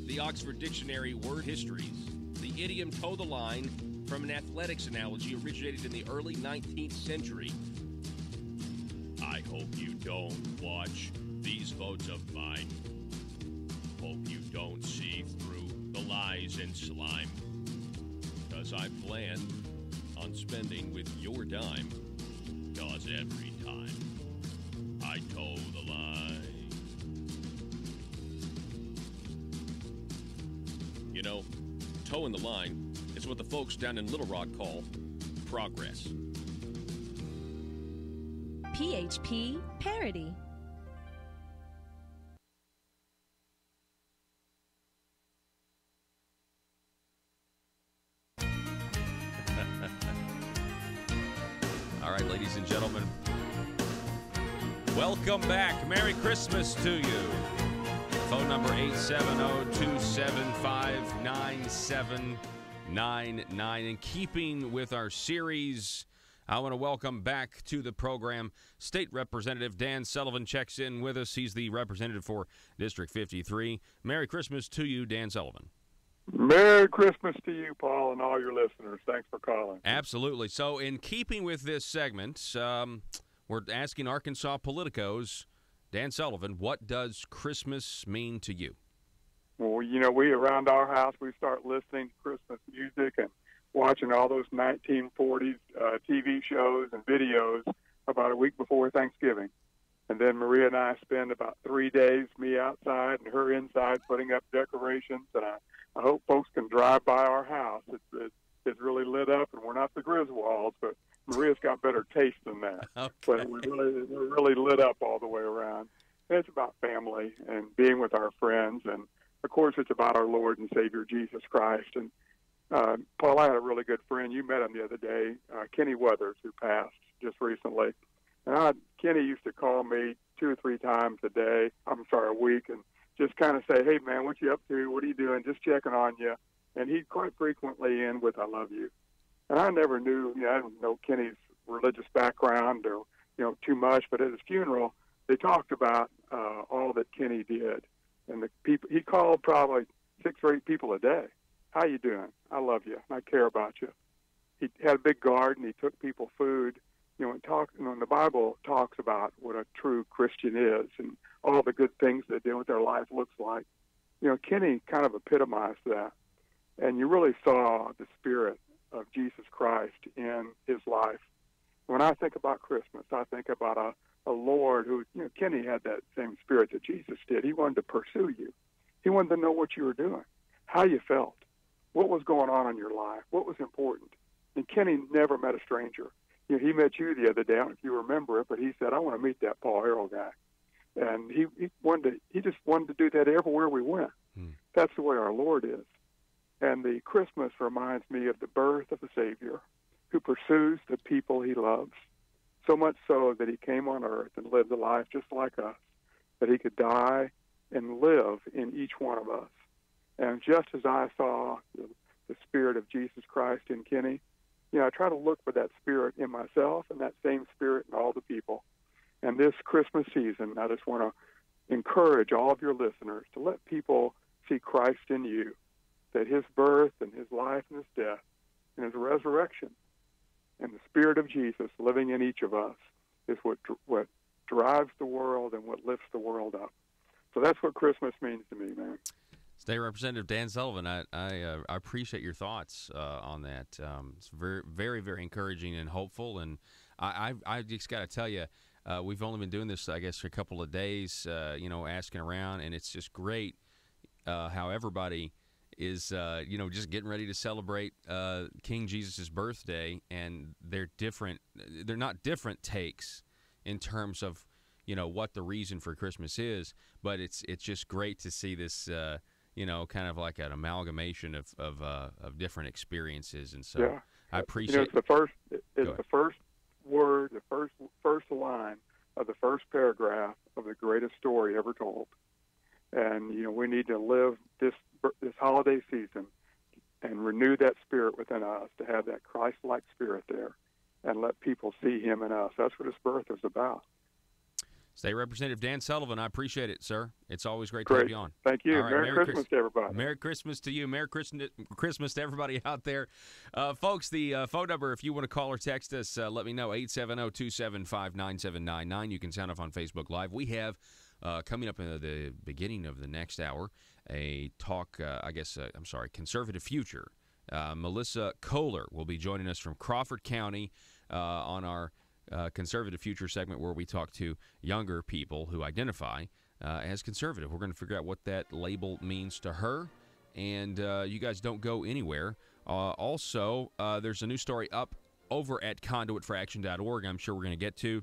The Oxford Dictionary Word Histories. The idiom toe the line, from an athletics analogy, originated in the early 19th century. I hope you don't watch these votes of mine. Hope you don't see through the lies and slime. 'Cause I plan on spending with your dime. 'Cause every time I toe the line. You know, toeing the line is what the folks down in Little Rock call progress. PHP Parody. All right, ladies and gentlemen, welcome back. Merry Christmas to you. Phone number 870-275-9799. In keeping with our series, I want to welcome back to the program State Representative Dan Sullivan checks in with us. He's the representative for District 53. Merry Christmas to you, Dan Sullivan. Merry Christmas to you, Paul, and all your listeners. Thanks for calling. Absolutely. So in keeping with this segment, we're asking Arkansas politicos, Dan Sullivan, what does Christmas mean to you? Well, we around our house, we start listening to Christmas music and watching all those 1940s TV shows and videos about a week before Thanksgiving. And then Maria and I spend about 3 days, me outside and her inside, putting up decorations. And I hope folks can drive by our house. It's really lit up, and we're not the Griswolds, but Maria's got better taste than that. Okay. But we're really lit up all the way around. And it's about family and being with our friends. And, of course, it's about our Lord and Savior, Jesus Christ. And, Paul, I had a really good friend. You met him the other day, Kenny Weathers, who passed just recently. And Kenny used to call me 2 or 3 times a week, and just kind of say, hey, man, what you up to? What are you doing? Just checking on you. And he'd quite frequently end with, I love you. And I never knew, I didn't know Kenny's religious background or, too much, but at his funeral, they talked about all that Kenny did. And the people, he called probably 6 or 8 people a day. How you doing? I love you. I care about you. He had a big garden. He took people food. And the Bible talks about what a true Christian is and all the good things they do, what their life looks like. Kenny kind of epitomized that. And you really saw the spirit of Jesus Christ in his life. When I think about Christmas, I think about a Lord who, Kenny had that same spirit that Jesus did. He wanted to pursue you. He wanted to know what you were doing, how you felt, what was going on in your life, what was important. And Kenny never met a stranger. He met you the other day. I don't know if you remember it, but he said, I want to meet that Paul Harrell guy. And he just wanted to do that everywhere we went. That's the way our Lord is. And the Christmas reminds me of the birth of the Savior who pursues the people he loves, so much so that he came on earth and lived a life just like us, that he could die and live in each one of us. And just as I saw the spirit of Jesus Christ in Kenny, I try to look for that spirit in myself and that same spirit in all the people. And this Christmas season, I just want to encourage all of your listeners to let people see Christ in you, that his birth and his life and his death and his resurrection and the spirit of Jesus living in each of us is what drives the world and what lifts the world up. So that's what Christmas means to me, man. State Representative Dan Sullivan, I appreciate your thoughts on that. It's very, very, very encouraging and hopeful. And I just got to tell you, we've only been doing this, I guess, for a couple of days, asking around. And it's just great how everybody is, just getting ready to celebrate King Jesus' birthday. And they're not different takes in terms of, what the reason for Christmas is. But it's just great to see this kind of like an amalgamation of different experiences, and so yeah. I appreciate. It's the first word, the first line of the first paragraph of the greatest story ever told, and we need to live this holiday season and renew that spirit within us to have that Christ-like spirit there, and let people see Him in us. That's what His birth is about. State Representative Dan Sullivan, I appreciate it, sir. It's always great to have you on. Thank you. Right, Merry Christmas to everybody. Merry Christmas to you. Merry Christmas to everybody out there. Folks, the phone number, if you want to call or text us, let me know, 870-275-9799. You can sound off on Facebook Live. We have, coming up in the beginning of the next hour, a talk, Conservative Future. Melissa Kohler will be joining us from Crawford County on our Conservative Future segment, where we talk to younger people who identify as conservative. We're going to figure out what that label means to her, and you guys don't go anywhere. Also, there's a new story up over at conduitforaction.org I'm sure we're going to get to,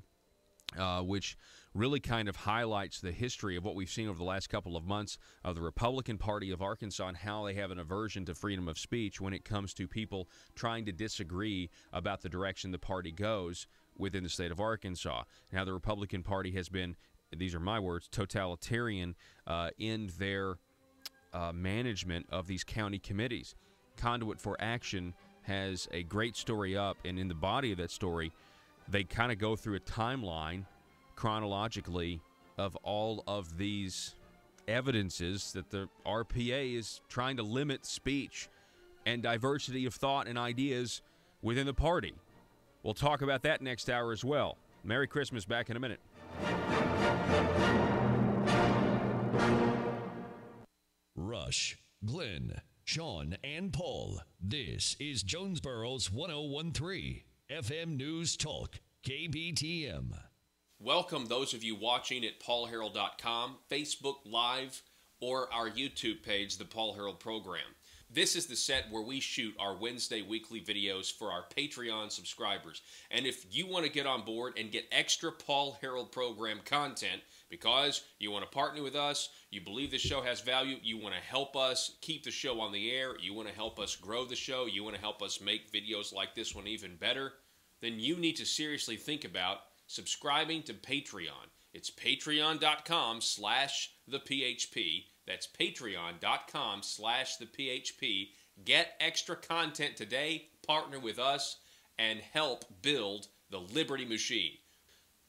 which really kind of highlights the history of what we've seen over the last couple of months of the Republican Party of Arkansas and how they have an aversion to freedom of speech when it comes to people trying to disagree about the direction the party goes within the state of Arkansas. Now, the Republican Party has been, these are my words, totalitarian in their management of these county committees. Conduit for Action has a great story up, and in the body of that story, they kind of go through a timeline chronologically of all of these evidences that the RPA is trying to limit speech and diversity of thought and ideas within the party. We'll talk about that next hour as well. Merry Christmas. Back in a minute. Rush Josh, Glenn, Sean, and Paul. This is Jonesboro's 1013 FM News Talk, KBTM. Welcome those of you watching at paulharrell.com, Facebook Live, or our YouTube page, The Paul Harrell Program. This is the set where we shoot our Wednesday weekly videos for our Patreon subscribers. And if you want to get on board and get extra Paul Harrell Program content because you want to partner with us, you believe the show has value, you want to help us keep the show on the air, you want to help us grow the show, you want to help us make videos like this one even better, then you need to seriously think about subscribing to Patreon. It's patreon.com/thephp. That's patreon.com/thephp. Get extra content today, partner with us, and help build the Liberty Machine.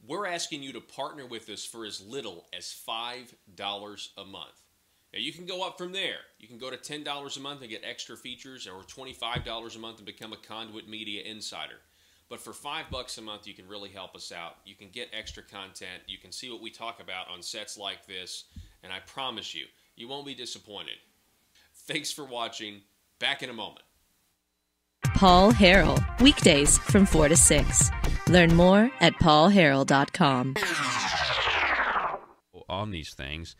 We're asking you to partner with us for as little as $5 a month. Now, you can go up from there. You can go to $10 a month and get extra features, or $25 a month and become a Conduit Media Insider. But for $5 a month, you can really help us out. You can get extra content. You can see what we talk about on sets like this, and I promise you, you won't be disappointed. Thanks for watching. Back in a moment. Paul Harrell, weekdays from 4 to 6. Learn more at paulharrell.com. On these things,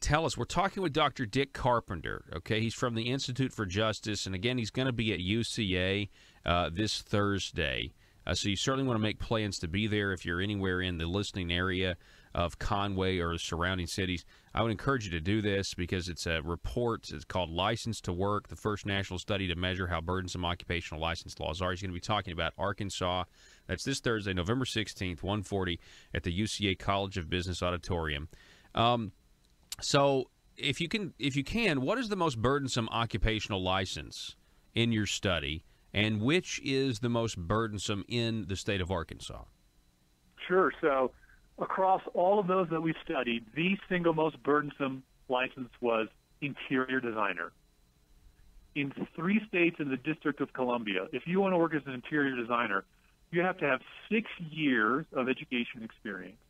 tell us, we're talking with Dr. Dick Carpenter, okay? He's from the Institute for Justice, and again, he's going to be at UCA this Thursday. So you certainly want to make plans to be there if you're anywhere in the listening area of Conway or the surrounding cities. I would encourage you to do this because it's a report. It's called License to Work, the first national study to measure how burdensome occupational license laws are. He's going to be talking about Arkansas. That's this Thursday, November 16th, 1:40 at the UCA College of Business Auditorium. So if you can, what is the most burdensome occupational license in your study, and which is the most burdensome in the state of Arkansas? Sure. So across all of those that we studied, the single most burdensome license was interior designer. In 3 states in the District of Columbia, if you want to work as an interior designer, you have to have 6 years of education experience.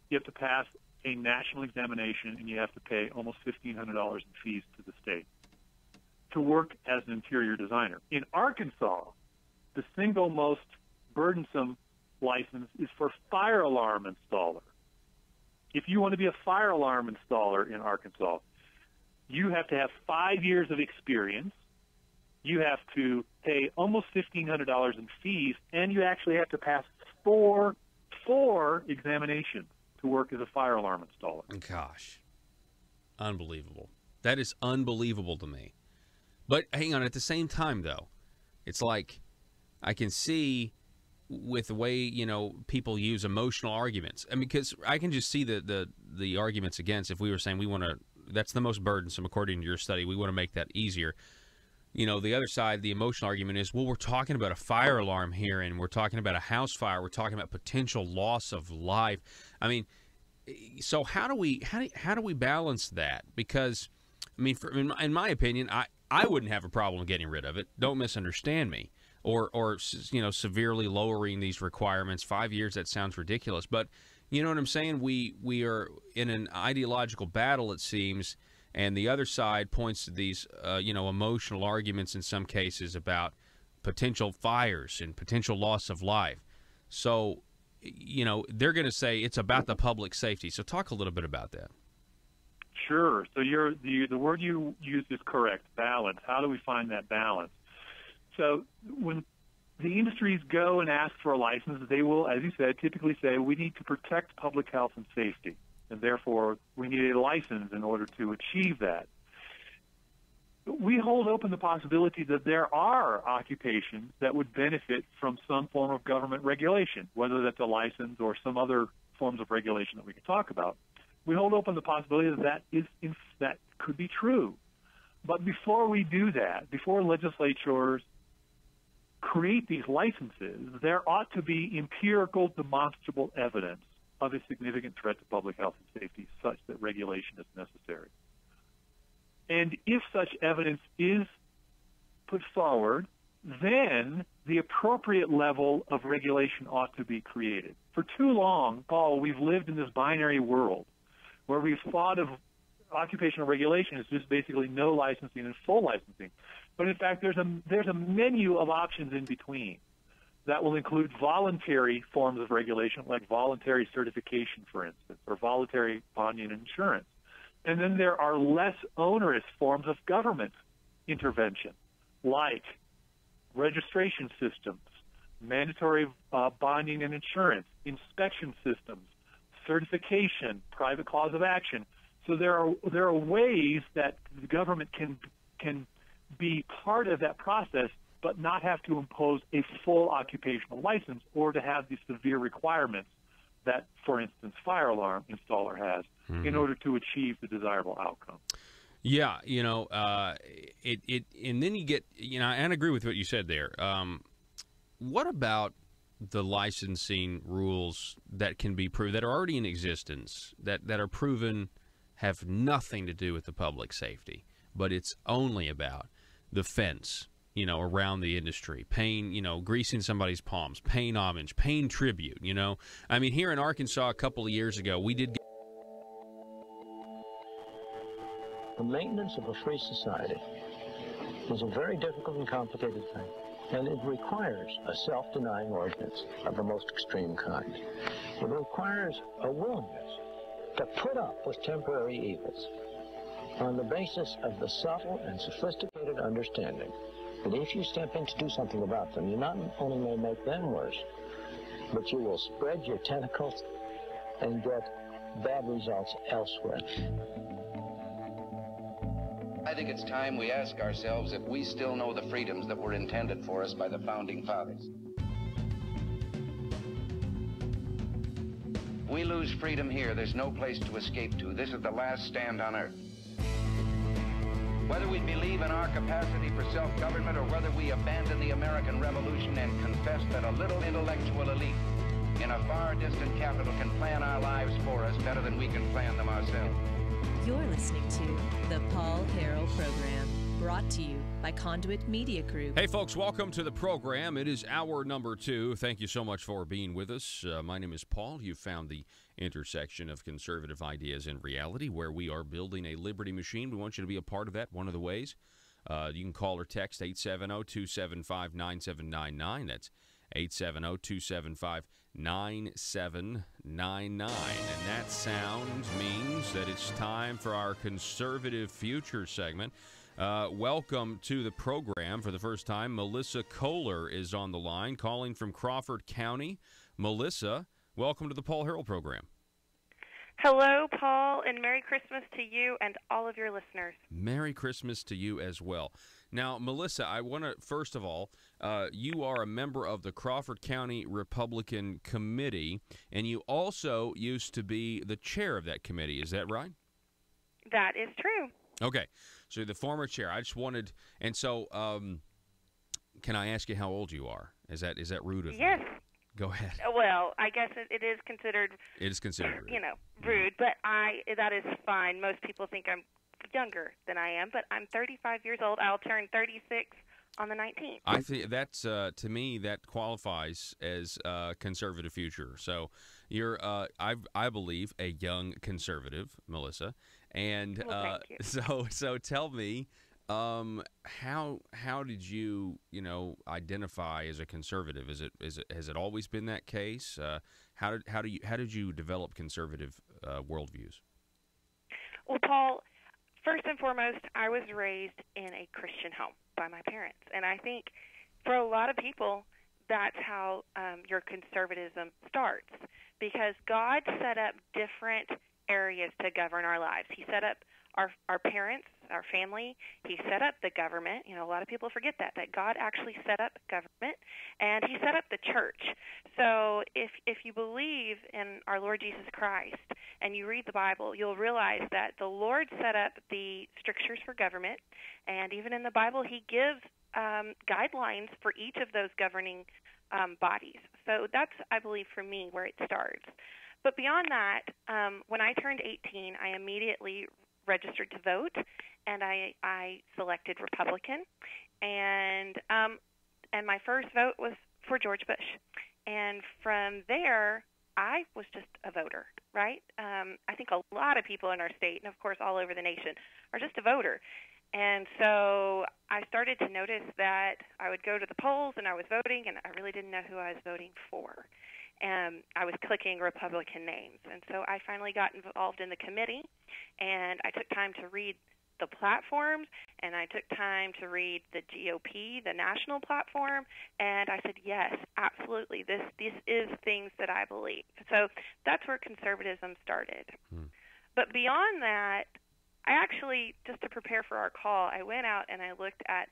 You have to pass a national examination, and you have to pay almost $1,500 in fees to the state to work as an interior designer. In Arkansas, the single most burdensome license is for fire alarm installer. If you want to be a fire alarm installer in Arkansas, you have to have 5 years of experience. You have to pay almost $1,500 in fees, and you actually have to pass four examinations to work as a fire alarm installer. Gosh, unbelievable. That is unbelievable to me. But hang on, at the same time, though, it's like I can see with the way, people use emotional arguments. I mean, because I can just see the arguments against if we were saying we want to, that's the most burdensome according to your study, we want to make that easier. The other side, the emotional argument is, well, we're talking about a fire alarm here, and we're talking about a house fire. We're talking about potential loss of life. I mean, so how do we balance that? Because, I mean, in my opinion, I wouldn't have a problem getting rid of it. Don't misunderstand me. Or severely lowering these requirements. 5 years, that sounds ridiculous. But you know what I'm saying? We are in an ideological battle, it seems, and the other side points to these, emotional arguments in some cases about potential fires and potential loss of life. So, they're going to say it's about the public safety. So talk a little bit about that. Sure. So the word you used is correct, balance. How do we find that balance? So when the industries go and ask for a license, they will, as you said, typically say, we need to protect public health and safety, and therefore we need a license in order to achieve that. We hold open the possibility that there are occupations that would benefit from some form of government regulation, whether that's a license or some other forms of regulation that we can talk about. We hold open the possibility that that could be true. But before we do that, before legislatures create these licenses, there ought to be empirical, demonstrable evidence of a significant threat to public health and safety such that regulation is necessary. And if such evidence is put forward, then the appropriate level of regulation ought to be created. For too long, Paul, we've lived in this binary world where we've thought of occupational regulation is just basically no licensing and full licensing. But in fact, there's a menu of options in between that will include voluntary forms of regulation, like voluntary certification, for instance, or voluntary bonding and insurance. And then there are less onerous forms of government intervention, like registration systems, mandatory bonding and insurance, inspection systems, certification, private cause of action. So there are ways that the government can be part of that process, but not have to impose a full occupational license or to have the severe requirements that, for instance, fire alarm installer has in order to achieve the desirable outcome. Yeah, and then you get, and I agree with what you said there. What about the licensing rules that can be proved, that are already in existence, that are proven have nothing to do with the public safety, but it's only about the fence, around the industry, paying, greasing somebody's palms, paying homage, paying tribute, I mean, here in Arkansas a couple of years ago, we did. The maintenance of a free society is a very difficult and complicated thing, and it requires a self-denying ordinance of the most extreme kind. It requires a willingness to put up with temporary evils on the basis of the subtle and sophisticated understanding that if you step in to do something about them, you not only may make them worse, but you will spread your tentacles and get bad results elsewhere. I think it's time we ask ourselves if we still know the freedoms that were intended for us by the Founding Fathers. If we lose freedom here, there's no place to escape to. This is the last stand on earth. Whether we believe in our capacity for self-government or whether we abandon the American Revolution and confess that a little intellectual elite in a far distant capital can plan our lives for us better than we can plan them ourselves. You're listening to the Paul Harrell Program, brought to you by Conduit Media Group. Hey, folks, welcome to the program. It is hour number 2. Thank you so much for being with us. My name is Paul. You've found the intersection of conservative ideas and reality, where we are building a liberty machine. We want you to be a part of that. One of the ways, you can call or text 870-275-9799. That's 870-275-9799. And that sound means that it's time for our Conservative Future segment. Welcome to the program for the first time. Melissa Kohler is on the line, calling from Crawford County. Melissa, welcome to the Paul Harrell Program. Hello, Paul, and Merry Christmas to you and all of your listeners. Merry Christmas to you as well. Now, Melissa, I want to, first of all, you are a member of the Crawford County Republican Committee, and you also used to be the chair of that committee. Is that right? That is true. Okay. So you're the former chair. I just wanted, and so can I ask you how old you are? Is that rude of me? Yes. Go ahead. Well, I guess it is considered. It is considered rude. Rude, but that is fine. Most people think I'm younger than I am, but I'm 35 years old. I'll turn 36 on the 19th. I think that's to me that qualifies as conservative future. So you're, I believe, a young conservative, Melissa, and well, thank you. So tell me. How did you identify as a conservative? Has it always been that case? How did you develop conservative worldviews? Well, Paul, first and foremost, I was raised in a Christian home by my parents, and I think for a lot of people, that's how your conservatism starts, because God set up different areas to govern our lives. He set up our parents, our family. He set up the government. A lot of people forget that God actually set up government, and he set up the church. So if you believe in our Lord Jesus Christ and you read the Bible, you'll realize that the Lord set up the strictures for government, and even in the Bible, he gives guidelines for each of those governing bodies. So that's, I believe, for me, where it starts. But beyond that, when I turned 18, I immediately registered to vote, and I selected Republican, and my first vote was for George Bush. And from there, I was just a voter. right? I think a lot of people in our state, and of course all over the nation, are just a voter. And so I started to notice that I would go to the polls and I was voting, and I really didn't know who I was voting for. And I was clicking Republican names. And so I finally got involved in the committee, and I took time to read the platforms, and I took time to read the GOP, the national platform, and I said, yes, absolutely, this is things that I believe. So that's where conservatism started. But beyond that, I actually, just to prepare for our call, I went out and I looked at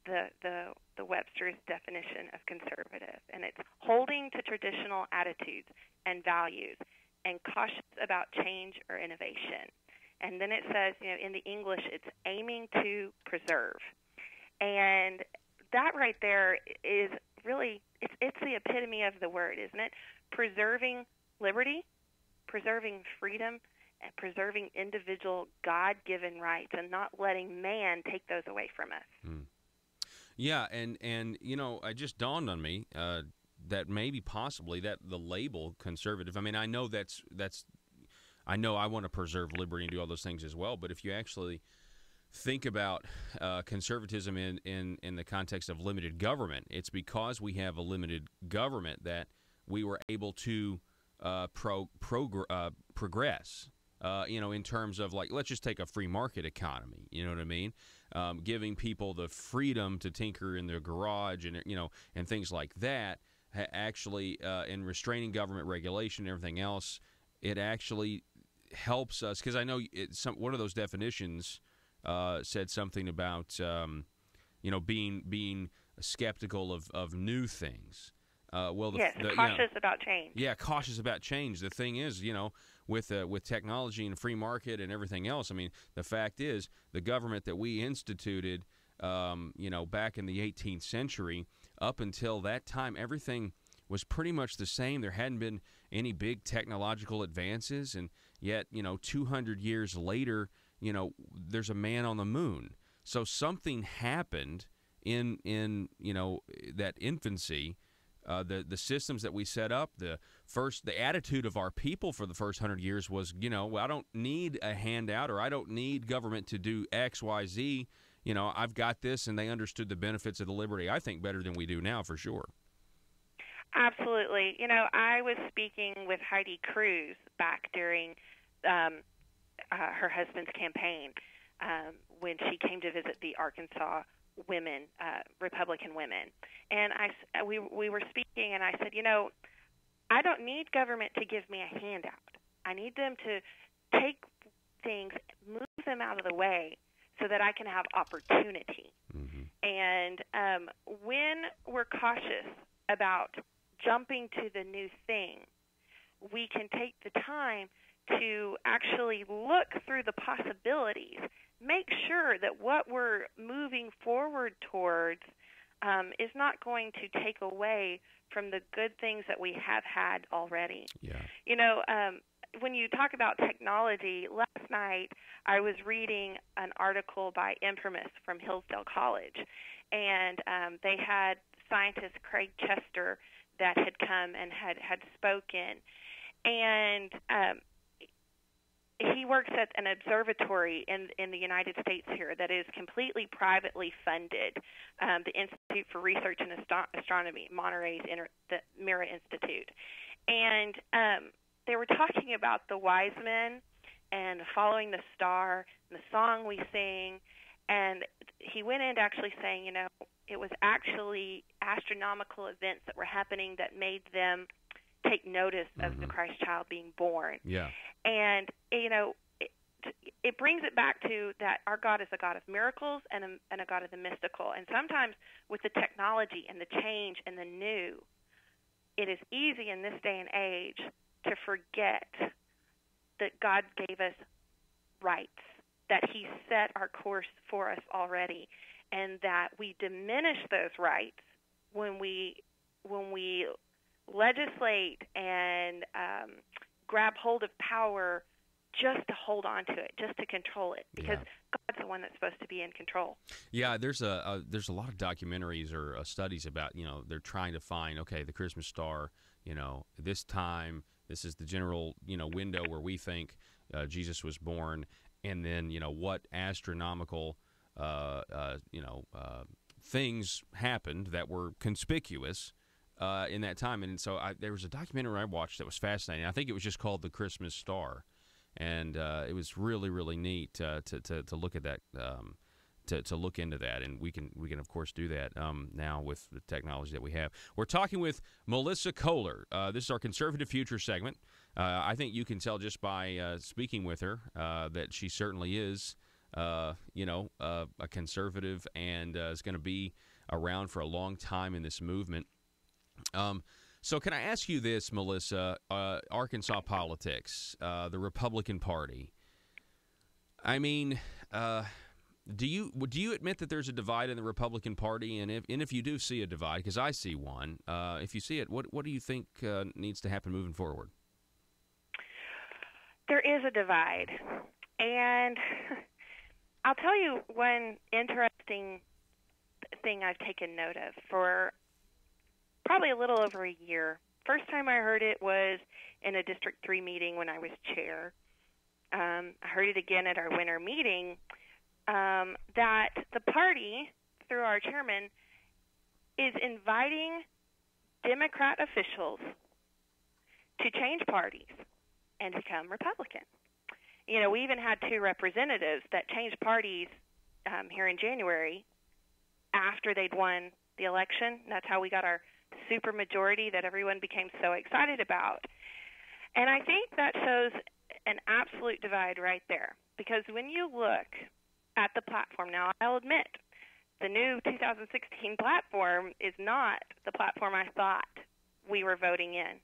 the Webster's definition of conservative, and it's holding to traditional attitudes and values and cautious about change or innovation. And then it says, in the English, it's aiming to preserve. And that right there is really, it's the epitome of the word, isn't it? Preserving liberty, preserving freedom, and preserving individual God-given rights, and not letting man take those away from us. Yeah, and it just dawned on me that maybe possibly that the label conservative, I mean, I know I know I want to preserve liberty and do all those things as well, but if you actually think about conservatism in the context of limited government, it's because we have a limited government that we were able to progress. In terms of, like, let's just take a free market economy, you know what I mean? Giving people the freedom to tinker in their garage and things like that, actually, in restraining government regulation and everything else, it actually helps us, because I know one of those definitions said something about, being skeptical of new things. Cautious about change. Yeah, cautious about change. The thing is, with technology and free market and everything else, I mean, the fact is the government that we instituted, back in the 18th century, up until that time, everything was pretty much the same. There hadn't been any big technological advances, and yet, 200 years later, there's a man on the moon. So something happened in that infancy. The systems that we set up, the attitude of our people for the first 100 years was, well, I don't need a handout, or I don't need government to do X, Y, Z. I've got this, and they understood the benefits of the liberty, I think, better than we do now, for sure. Absolutely. I was speaking with Heidi Cruz back during her husband's campaign when she came to visit the Arkansas women, Republican women. And we were speaking, and I said, I don't need government to give me a handout. I need them to take things, move them out of the way so that I can have opportunity. And when we're cautious about jumping to the new thing, we can take the time to actually look through the possibilities, make sure that what we're moving forward towards is not going to take away from the good things that we have had already. Yeah. When you talk about technology, last night I was reading an article by Infamous from Hillsdale College, and they had scientist Craig Chester that had come and had spoken, and he works at an observatory in the United States here that is completely privately funded, the Institute for Research in Astronomy, Monterey's the Mira Institute. And they were talking about the wise men and following the star and the song we sing, and he went into actually saying, it was actually astronomical events that were happening that made them take notice of the Christ child being born. Yeah. And, it brings it back to that our God is a God of miracles and a God of the mystical. And sometimes with the technology and the change and the new, it is easy in this day and age to forget that God gave us rights, that he set our course for us already, and that we diminish those rights when we legislate and grab hold of power just to hold on to it, just to control it, because God's the one that's supposed to be in control. Yeah, there's a lot of documentaries or studies about, they're trying to find, okay, the Christmas star, this time, This is the general, window where we think Jesus was born, and then, what astronomical, things happened that were conspicuous in that time. And so there was a documentary I watched that was fascinating. I think it was just called The Christmas Star, and it was really, really neat to look at that. To look into that, and we can of course do that now with the technology that we have. We're talking with Melissa Kohler. This is our Conservative Future segment. I think you can tell just by speaking with her that she certainly is, a conservative and is going to be around for a long time in this movement. So can I ask you this, Melissa? Arkansas politics, the Republican Party. I mean. Do you admit that there's a divide in the Republican Party, and if you do see a divide, because I see one, if you see it, what do you think needs to happen moving forward? There is a divide, and I'll tell you one interesting thing I've taken note of for probably a little over a year. First time I heard it was in a District 3 meeting when I was chair. I heard it again at our winter meeting. That the party, through our chairman, is inviting Democrat officials to change parties and become Republican. We even had 2 representatives that changed parties here in January after they'd won the election. That's how we got our super majority that everyone became so excited about. And I think that shows an absolute divide right there, because when you look at the platform. Now, I'll admit, the new 2016 platform is not the platform I thought we were voting in.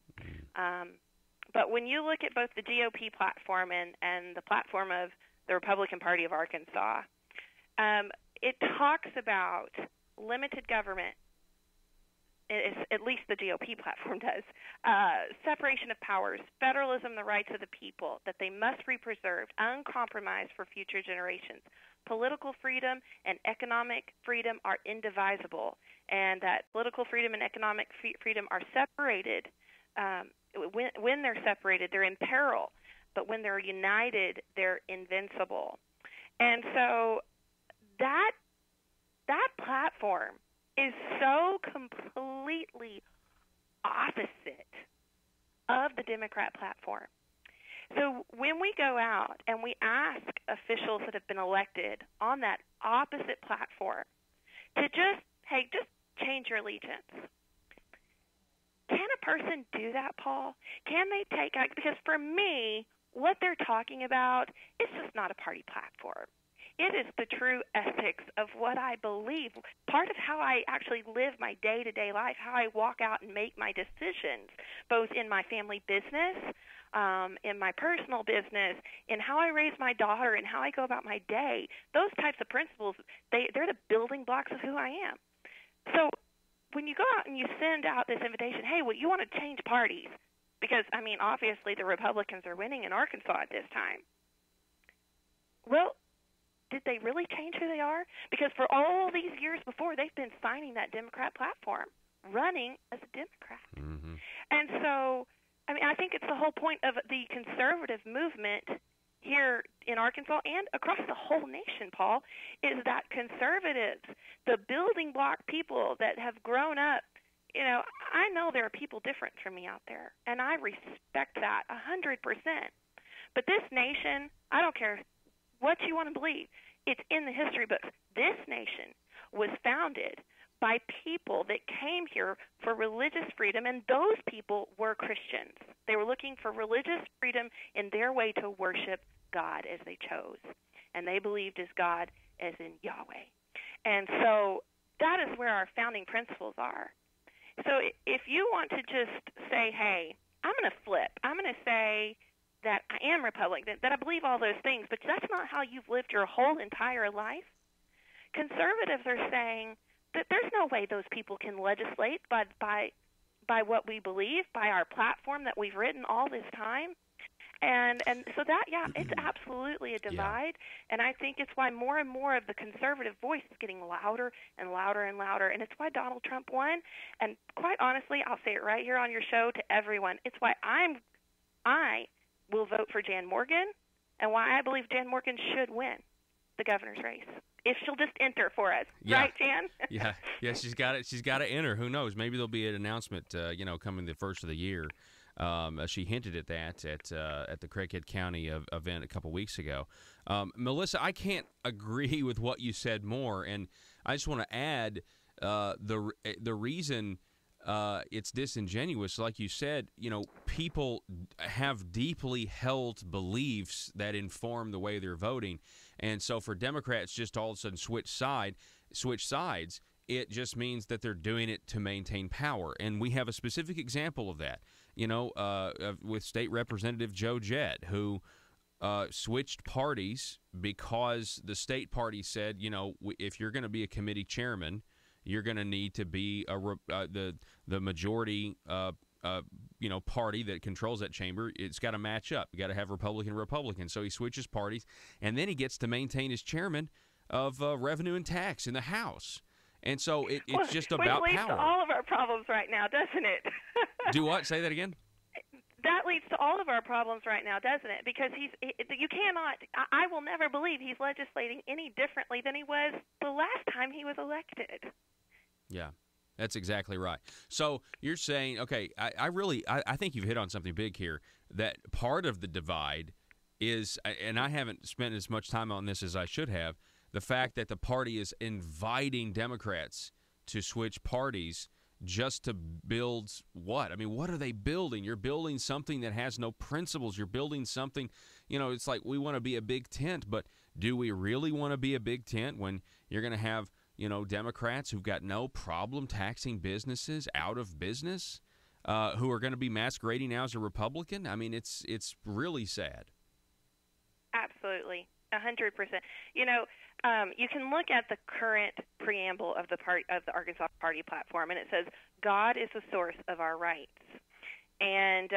But when you look at both the GOP platform and the platform of the Republican Party of Arkansas, it talks about limited government, at least the GOP platform does, separation of powers, federalism, the rights of the people, that they must be preserved, uncompromised for future generations. Political freedom and economic freedom are indivisible, and that political freedom and economic freedom are separated. When they're separated, they're in peril, but when they're united, they're invincible. And so that platform is so completely opposite of the Democrat platform. So when we go out and we ask officials that have been elected on that opposite platform to just change your allegiance, can a person do that, Paul? Can they take – because for me, what they're talking about is just not a party platform. It is the true ethics of what I believe, part of how I actually live my day-to-day life, how I walk out and make my decisions, both in my family business, in my personal business, in how I raise my daughter and how I go about my day. Those types of principles, they're the building blocks of who I am. So when you go out and you send out this invitation, hey, well, you want to change parties, because, obviously the Republicans are winning in Arkansas at this time. Well, did they really change who they are? Because for all these years before, they've been signing that Democrat platform, running as a Democrat. Mm-hmm. And so, I think it's the whole point of the conservative movement here in Arkansas and across the whole nation, Paul, is that conservatives, the building block people that have grown up, I know there are people different from me out there, and I respect that 100%. But this nation, I don't care what you want to believe, it's in the history books. This nation was founded by people that came here for religious freedom, and those people were Christians. They were looking for religious freedom in their way to worship God as they chose, and they believed as God as in Yahweh. And so that is where our founding principles are. So if you want to just say, hey, I'm going to flip, I'm going to say that I am Republican, that I believe all those things, but that's not how you've lived your whole entire life. Conservatives are saying that there's no way those people can legislate by what we believe, by our platform that we've written all this time. And so that, it's absolutely a divide. Yeah. And I think it's why more and more of the conservative voice is getting louder and louder and louder. And it's why Donald Trump won. And quite honestly, I'll say it right here on your show to everyone, it's why I'm I will vote for Jan Morgan and why I believe Jan Morgan should win the governor's race. If she'll just enter for us, right, Jan? yeah, she's got it. She's got to enter. Who knows? Maybe there'll be an announcement, coming the first of the year. She hinted at that at the Craighead County event a couple weeks ago. Melissa, I can't agree with what you said more, and I just want to add the reason it's disingenuous. Like you said, people have deeply held beliefs that inform the way they're voting. And so for Democrats just all of a sudden switch sides, it just means that they're doing it to maintain power. And we have a specific example of that, with State Representative Joe Jett, who switched parties because the state party said, if you're going to be a committee chairman, you're going to need to be the majority party that controls that chamber. It's got to match up. You got to have Republican. So he switches parties, and then he gets to maintain his chairman of Revenue and Tax in the House. And so it's just about which leads power. To all of our problems right now, doesn't it? Do what? Say that again. That leads to all of our problems right now, doesn't it? Because you cannot. I will never believe he's legislating any differently than he was the last time he was elected. Yeah. That's exactly right. So you're saying, okay, I think you've hit on something big here, that part of the divide is, and I haven't spent as much time on this as I should have, the fact that the party is inviting Democrats to switch parties just to build what? I mean, what are they building? You're building something that has no principles. You're building something, it's like we want to be a big tent, but do we really want to be a big tent when you're going to have Democrats who've got no problem taxing businesses out of business, who are going to be masquerading now as a Republican? I mean, it's really sad. Absolutely, 100%. You can look at the current preamble of the Arkansas Party platform, and it says, "God is the source of our rights." And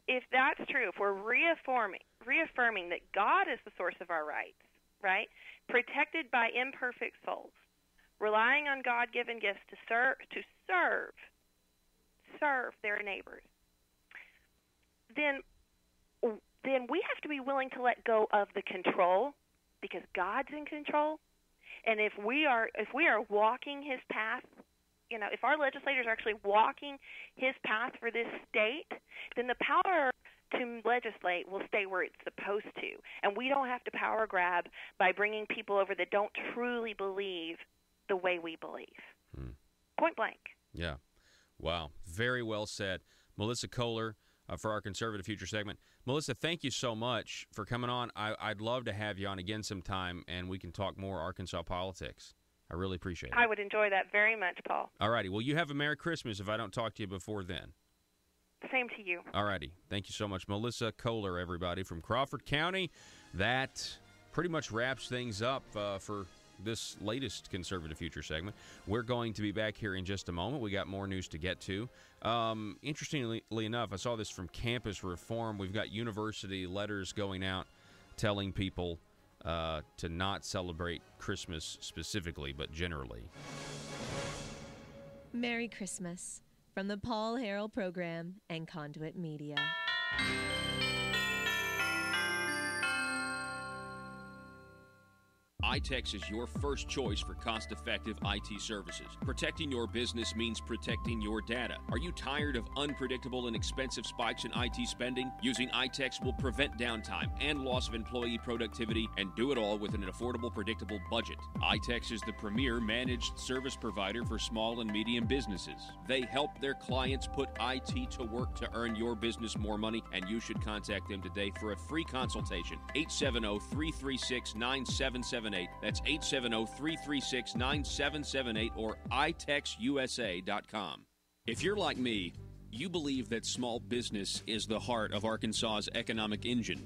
if that's true, if we're reaffirming that God is the source of our rights, right? Protected by imperfect souls, relying on God-given gifts to serve their neighbors, then we have to be willing to let go of the control, because God's in control. And if we are walking His path, if our legislators are actually walking His path for this state, then the power to legislate will stay where it's supposed to, and we don't have to power grab by bringing people over that don't truly believe the way we believe. Point blank. Yeah. Wow. Very well said. Melissa Kohler for our Conservative Future segment. Melissa, thank you so much for coming on. I'd love to have you on again sometime, and we can talk more Arkansas politics. I really appreciate it. I would enjoy that very much, Paul. All righty. Well, you have a Merry Christmas if I don't talk to you before then. Same to you. All righty. Thank you so much. Melissa Kohler, everybody, from Crawford County. That pretty much wraps things up for this latest Conservative Future segment. We're going to be back here in just a moment. We got more news to get to. Interestingly enough, I saw this from Campus Reform. We've got university letters going out telling people to not celebrate Christmas specifically, but generally. Merry Christmas from the Paul Harrell Program and Conduit Media. iTex is your first choice for cost-effective IT services. Protecting your business means protecting your data. Are you tired of unpredictable and expensive spikes in IT spending? Using iTex will prevent downtime and loss of employee productivity, and do it all with an affordable, predictable budget. iTex is the premier managed service provider for small and medium businesses. They help their clients put IT to work to earn your business more money, and you should contact them today for a free consultation. 870-336-9778. That's 870-336-9778 or itexusa.com. If you're like me, you believe that small business is the heart of Arkansas's economic engine,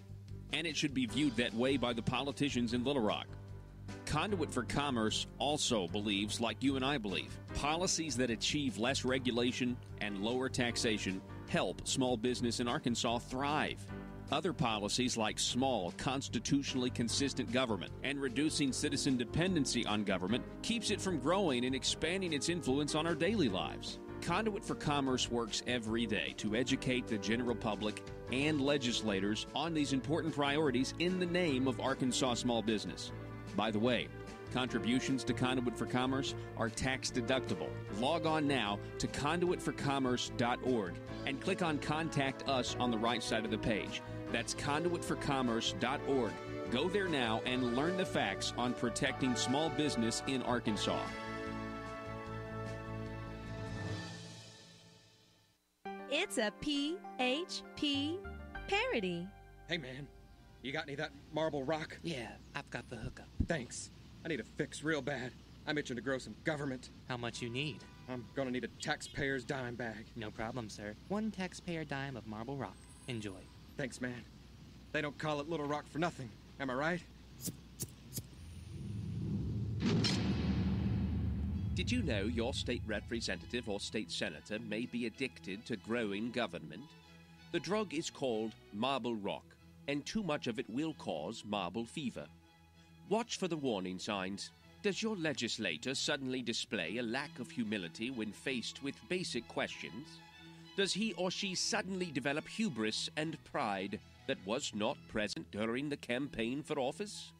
and it should be viewed that way by the politicians in Little Rock. Conduit for Commerce also believes, like you and I believe, policies that achieve less regulation and lower taxation help small business in Arkansas thrive. Other policies like small, constitutionally consistent government and reducing citizen dependency on government keeps it from growing and expanding its influence on our daily lives. Conduit for Commerce works every day to educate the general public and legislators on these important priorities in the name of Arkansas small business. By the way, contributions to Conduit for Commerce are tax deductible. Log on now to conduitforcommerce.org and click on Contact Us on the right side of the page. That's conduitforcommerce.org. Go there now and learn the facts on protecting small business in Arkansas. It's a PHP parody. Hey, man, you got any of that marble rock? Yeah, I've got the hookup. Thanks. I need a fix real bad. I'm itching to grow some government. How much you need? I'm gonna need a taxpayer's dime bag. No problem, sir. 1 taxpayer dime of marble rock. Enjoy. Thanks, man. They don't call it Little Rock for nothing. Am I right? Did you know your state representative or state senator may be addicted to growing government? The drug is called marble rock, and too much of it will cause marble fever. Watch for the warning signs. Does your legislator suddenly display a lack of humility when faced with basic questions? Does he or she suddenly develop hubris and pride that was not present during the campaign for office?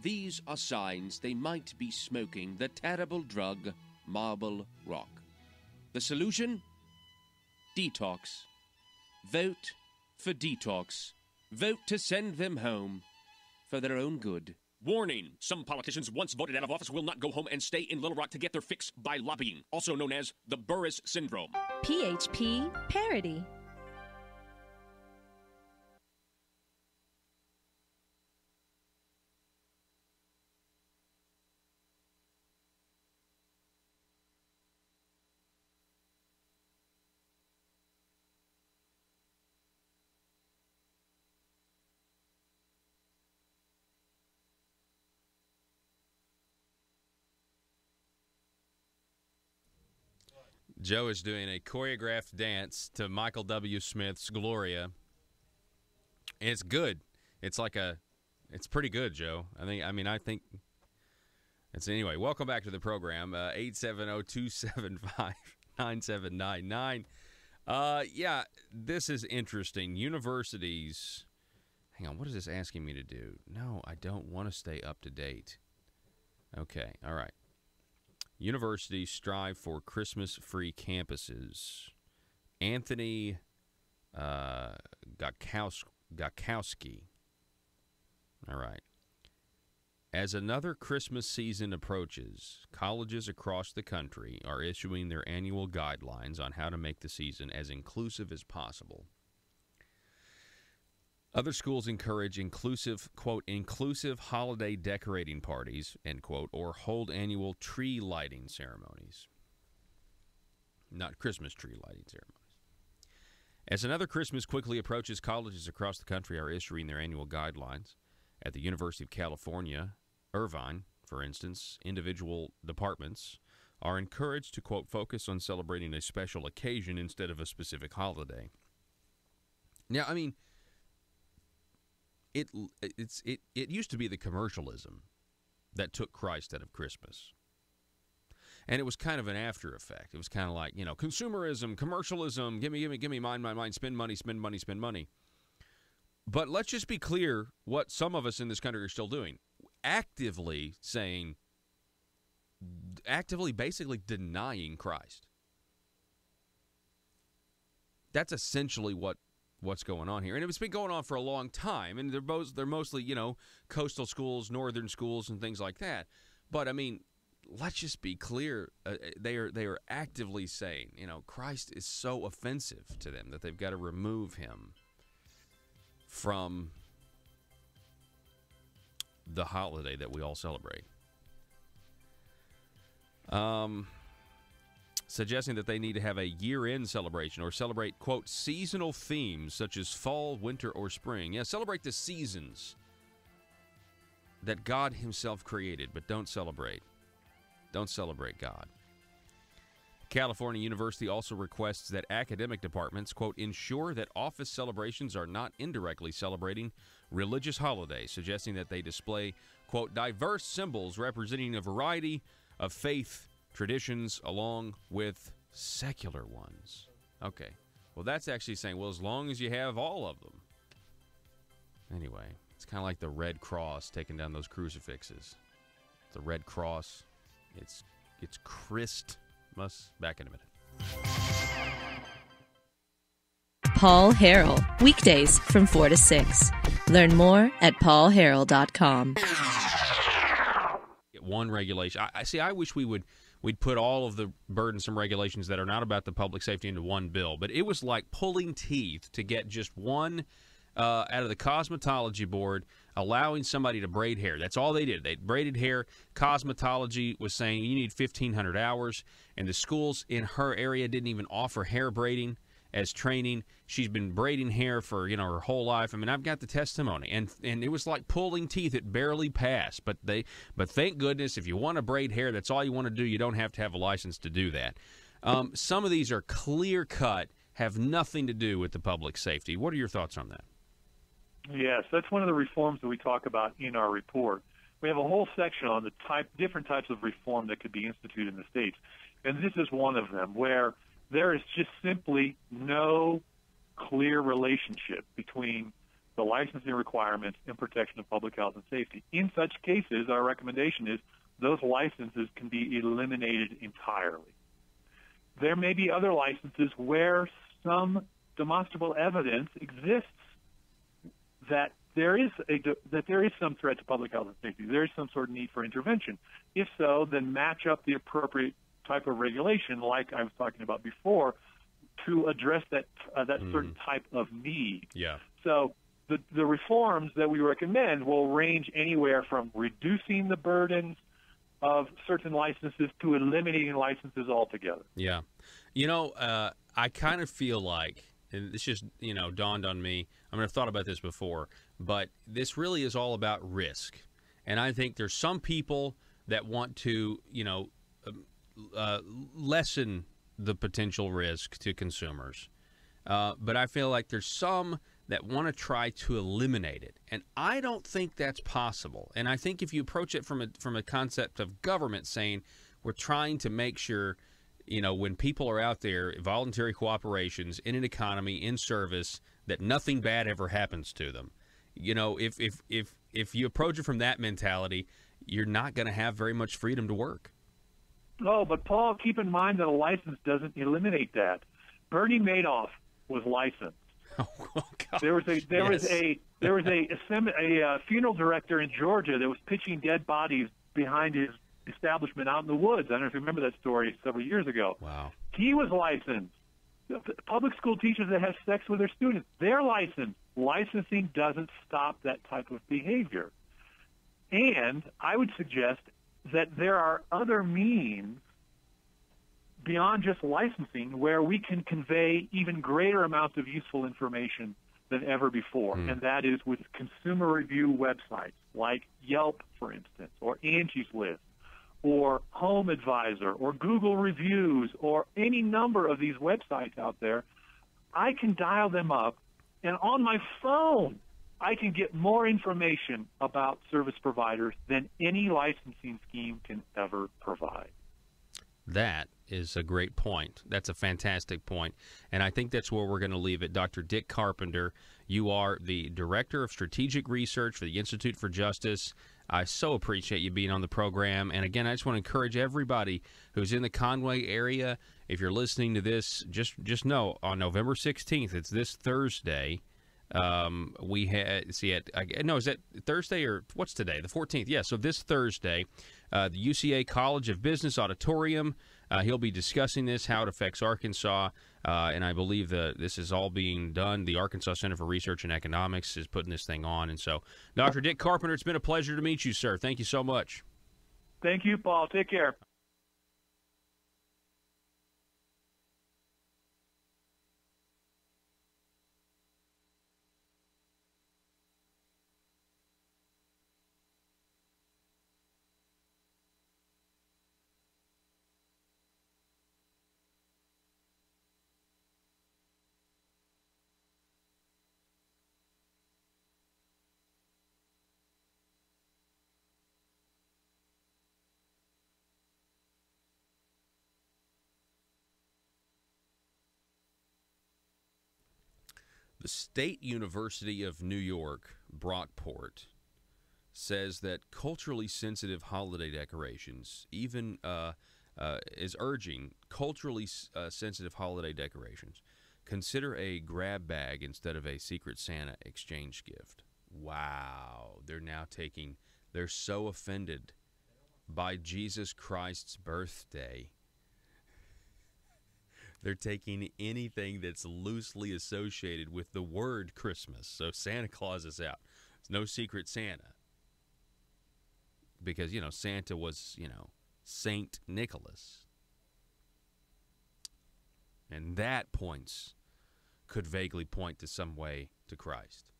These are signs they might be smoking the terrible drug, marble rock. The solution? Detox. Vote for detox. Vote to send them home for their own good. Warning! Some politicians once voted out of office will not go home and stay in Little Rock to get their fix by lobbying, also known as the Burris Syndrome. PHP parody. Joe is doing a choreographed dance to Michael W. Smith's Gloria. And it's good. It's pretty good, Joe. I think it's anyway. Welcome back to the program. 870-275-9799. Yeah, this is interesting. Universities. Hang on, what is this asking me to do? No, I don't want to stay up to date. Okay, all right. Universities strive for Christmas-free campuses. Anthony Gakowski. All right. As another Christmas season approaches, colleges across the country are issuing their annual guidelines on how to make the season as inclusive as possible. Other schools encourage inclusive, quote, inclusive holiday decorating parties, end quote, or hold annual tree lighting ceremonies. Not Christmas tree lighting ceremonies. As another Christmas quickly approaches, colleges across the country are issuing their annual guidelines. At the University of California, Irvine, for instance, individual departments are encouraged to, quote, focus on celebrating a special occasion instead of a specific holiday. Now, I mean, it used to be the commercialism that took Christ out of Christmas. And it was kind of an after effect. It was kind of like, consumerism, commercialism, give me, mine, spend money. But let's just be clear what some of us in this country are still doing. Actively basically denying Christ. That's essentially what's going on here. And it's been going on for a long time. And they're mostly, coastal schools, northern schools, and things like that. But, I mean, let's just be clear. They are actively saying, Christ is so offensive to them that they've got to remove him from the holiday that we all celebrate. Suggesting that they need to have a year-end celebration or celebrate, quote, seasonal themes such as fall, winter, or spring. Yeah, celebrate the seasons that God himself created, but don't celebrate. Don't celebrate God. California University also requests that academic departments, quote, ensure that office celebrations are not indirectly celebrating religious holidays, suggesting that they display, quote, diverse symbols representing a variety of faith traditions along with Secular ones. Okay. Well, that's actually saying, well, as long as you have all of them. Anyway, it's kind of like the Red Cross taking down those crucifixes. The Red Cross, it's Christmas. Back in a minute. Paul Harrell, weekdays from 4 to 6. Learn more at paulharrell.com. One regulation. I wish we'd put all of the burdensome regulations that are not about the public safety into one bill, but it was like pulling teeth to get just one out of the cosmetology board allowing somebody to braid hair. That's all they did. They braided hair. Cosmetology was saying you need 1,500 hours, and the schools in her area didn't even offer hair braiding as training. She's been braiding hair for, her whole life. I mean, I've got the testimony, and it was like pulling teeth. It barely passed, but thank goodness, if you want to braid hair, that's all you want to do. You don't have to have a license to do that. Some of these are clear cut, have nothing to do with the public safety. What are your thoughts on that? Yes, that's one of the reforms that we talk about in our report. We have a whole section on the different types of reform that could be instituted in the states, and this is one of them where there is just simply no clear relationship between the licensing requirements and protection of public health and safety. In such cases, our recommendation is those licenses can be eliminated entirely. There may be other licenses where some demonstrable evidence exists that there is some threat to public health and safety. There is some sort of need for intervention. If so, then match up the appropriate type of regulation, like I was talking about before, to address that certain type of need. Yeah. So the reforms that we recommend will range anywhere from reducing the burdens of certain licenses to eliminating licenses altogether. Yeah. I kind of feel like, and this just, dawned on me. I mean, I've thought about this before, but this really is all about risk. And I think there's some people that want to, lessen the potential risk to consumers. But I feel like there's some that want to try to eliminate it. And I don't think that's possible. And I think if you approach it from a concept of government saying we're trying to make sure, when people are out there, voluntary cooperations in an economy, in service, that nothing bad ever happens to them. If you approach it from that mentality, you're not going to have very much freedom to work. Oh, but Paul, keep in mind that a license doesn't eliminate that. Bernie Madoff was licensed. Oh, God. There was a funeral director in Georgia that was pitching dead bodies behind his establishment out in the woods. I don't know if you remember that story several years ago. Wow. He was licensed. Public school teachers that have sex with their students, they're licensed. Licensing doesn't stop that type of behavior. And I would suggest that there are other means beyond just licensing where we can convey even greater amounts of useful information than ever before, and that is with consumer review websites like Yelp, for instance, or Angie's List, or Home Advisor, or Google Reviews, or any number of these websites out there. I can dial them up, and on my phone, I can get more information about service providers than any licensing scheme can ever provide. That is a great point. That's a fantastic point. And I think that's where we're going to leave it. Dr. Dick Carpenter, you are the Director of Strategic Research for the Institute for Justice. I so appreciate you being on the program. And again, I just want to encourage everybody who's in the Conway area, if you're listening to this, just know on November 16th, it's this Thursday, we had, is that Thursday or what's today? The 14th. Yeah, so this Thursday, the UCA College of Business Auditorium, he'll be discussing this, how it affects Arkansas, and I believe this is all being done. The Arkansas Center for Research and Economics is putting this thing on. And so, Dr. Dick Carpenter, it's been a pleasure to meet you, sir. Thank you so much. Thank you, Paul. Take care. The State University of New York, Brockport, says that culturally sensitive holiday decorations, even is urging culturally sensitive holiday decorations, consider a grab bag instead of a Secret Santa exchange gift. Wow. They're so offended by Jesus Christ's birthday. They're taking anything that's loosely associated with the word Christmas. So Santa Claus is out. There's no Secret Santa. Because, Santa was, Saint Nicholas. And that could vaguely point to some way to Christ.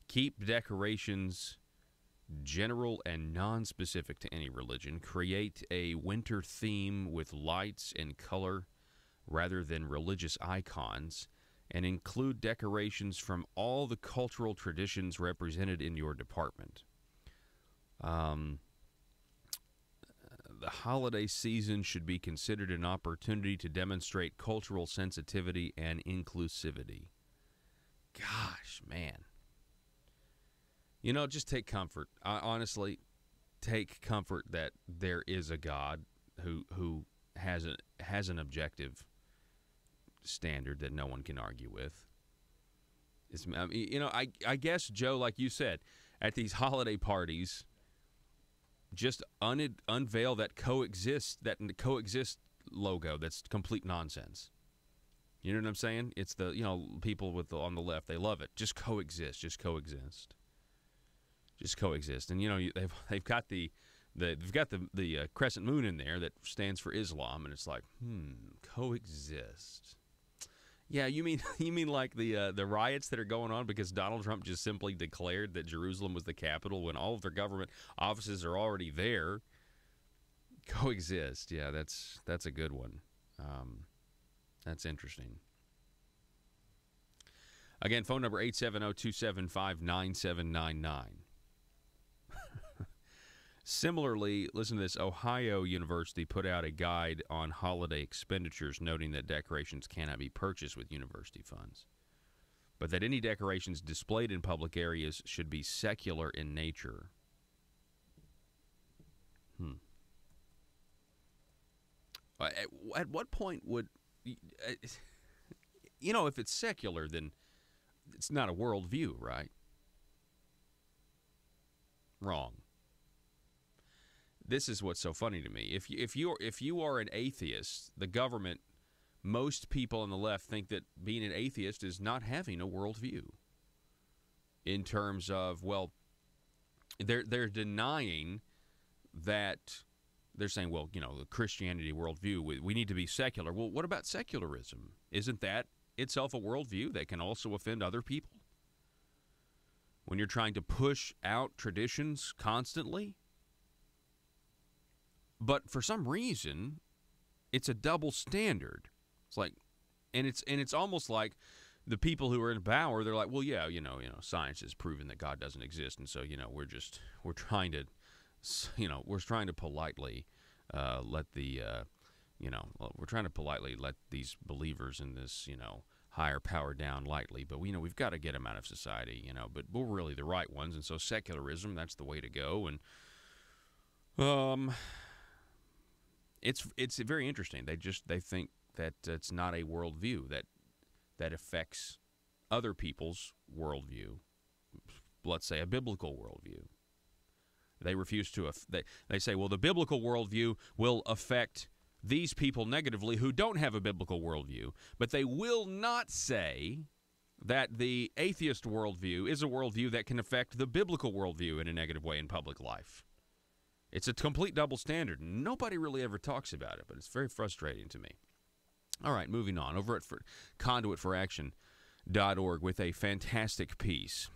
Keep decorations general and non-specific to any religion. Create a winter theme with lights and color rather than religious icons, and include decorations from all the cultural traditions represented in your department. The holiday season should be considered an opportunity to demonstrate cultural sensitivity and inclusivity. Gosh, man. Just take comfort. Honestly, take comfort that there is a God who has an objective standard that no one can argue with. I guess, Joe, like you said, at these holiday parties, just unveil that coexist logo. That's complete nonsense. You know what I'm saying? It's the people on the left, they love it. Just coexist. Just coexist. Just coexist. And they've got the crescent moon in there that stands for Islam, and it's like, coexist. Yeah, you mean like the riots that are going on because Donald Trump just simply declared that Jerusalem was the capital when all of their government offices are already there. Coexist. Yeah, that's a good one. That's interesting. Again, phone number 870-275-9799. Similarly, listen to this. Ohio University put out a guide on holiday expenditures, noting that decorations cannot be purchased with university funds, but that any decorations displayed in public areas should be secular in nature. At what point would... if it's secular, then it's not a worldview, right? Wrong. This is what's so funny to me. If you are an atheist, the government, most people on the left think that being an atheist is not having a worldview. In terms of, well, they're denying that. They're saying, well, the Christianity worldview, we need to be secular. Well, what about secularism? Isn't that itself a worldview that can also offend other people? When you're trying to push out traditions constantly? But for some reason, it's a double standard. It's like, and it's almost like the people who are in power, they're like, well, yeah, science has proven that God doesn't exist, and so we're trying to politely let these believers in this higher power down lightly, but we've got to get them out of society, but we're really the right ones, and so secularism, that's the way to go. And it's very interesting. They think that it's not a worldview that affects other people's worldview. Let's say a biblical worldview. They refuse to. They say, well, the biblical worldview will affect these people negatively who don't have a biblical worldview, but they will not say that the atheist worldview is a worldview that can affect the biblical worldview in a negative way in public life. It's a complete double standard. Nobody really ever talks about it, but it's very frustrating to me. All right, moving on. Over at conduitforaction.org with a fantastic piece.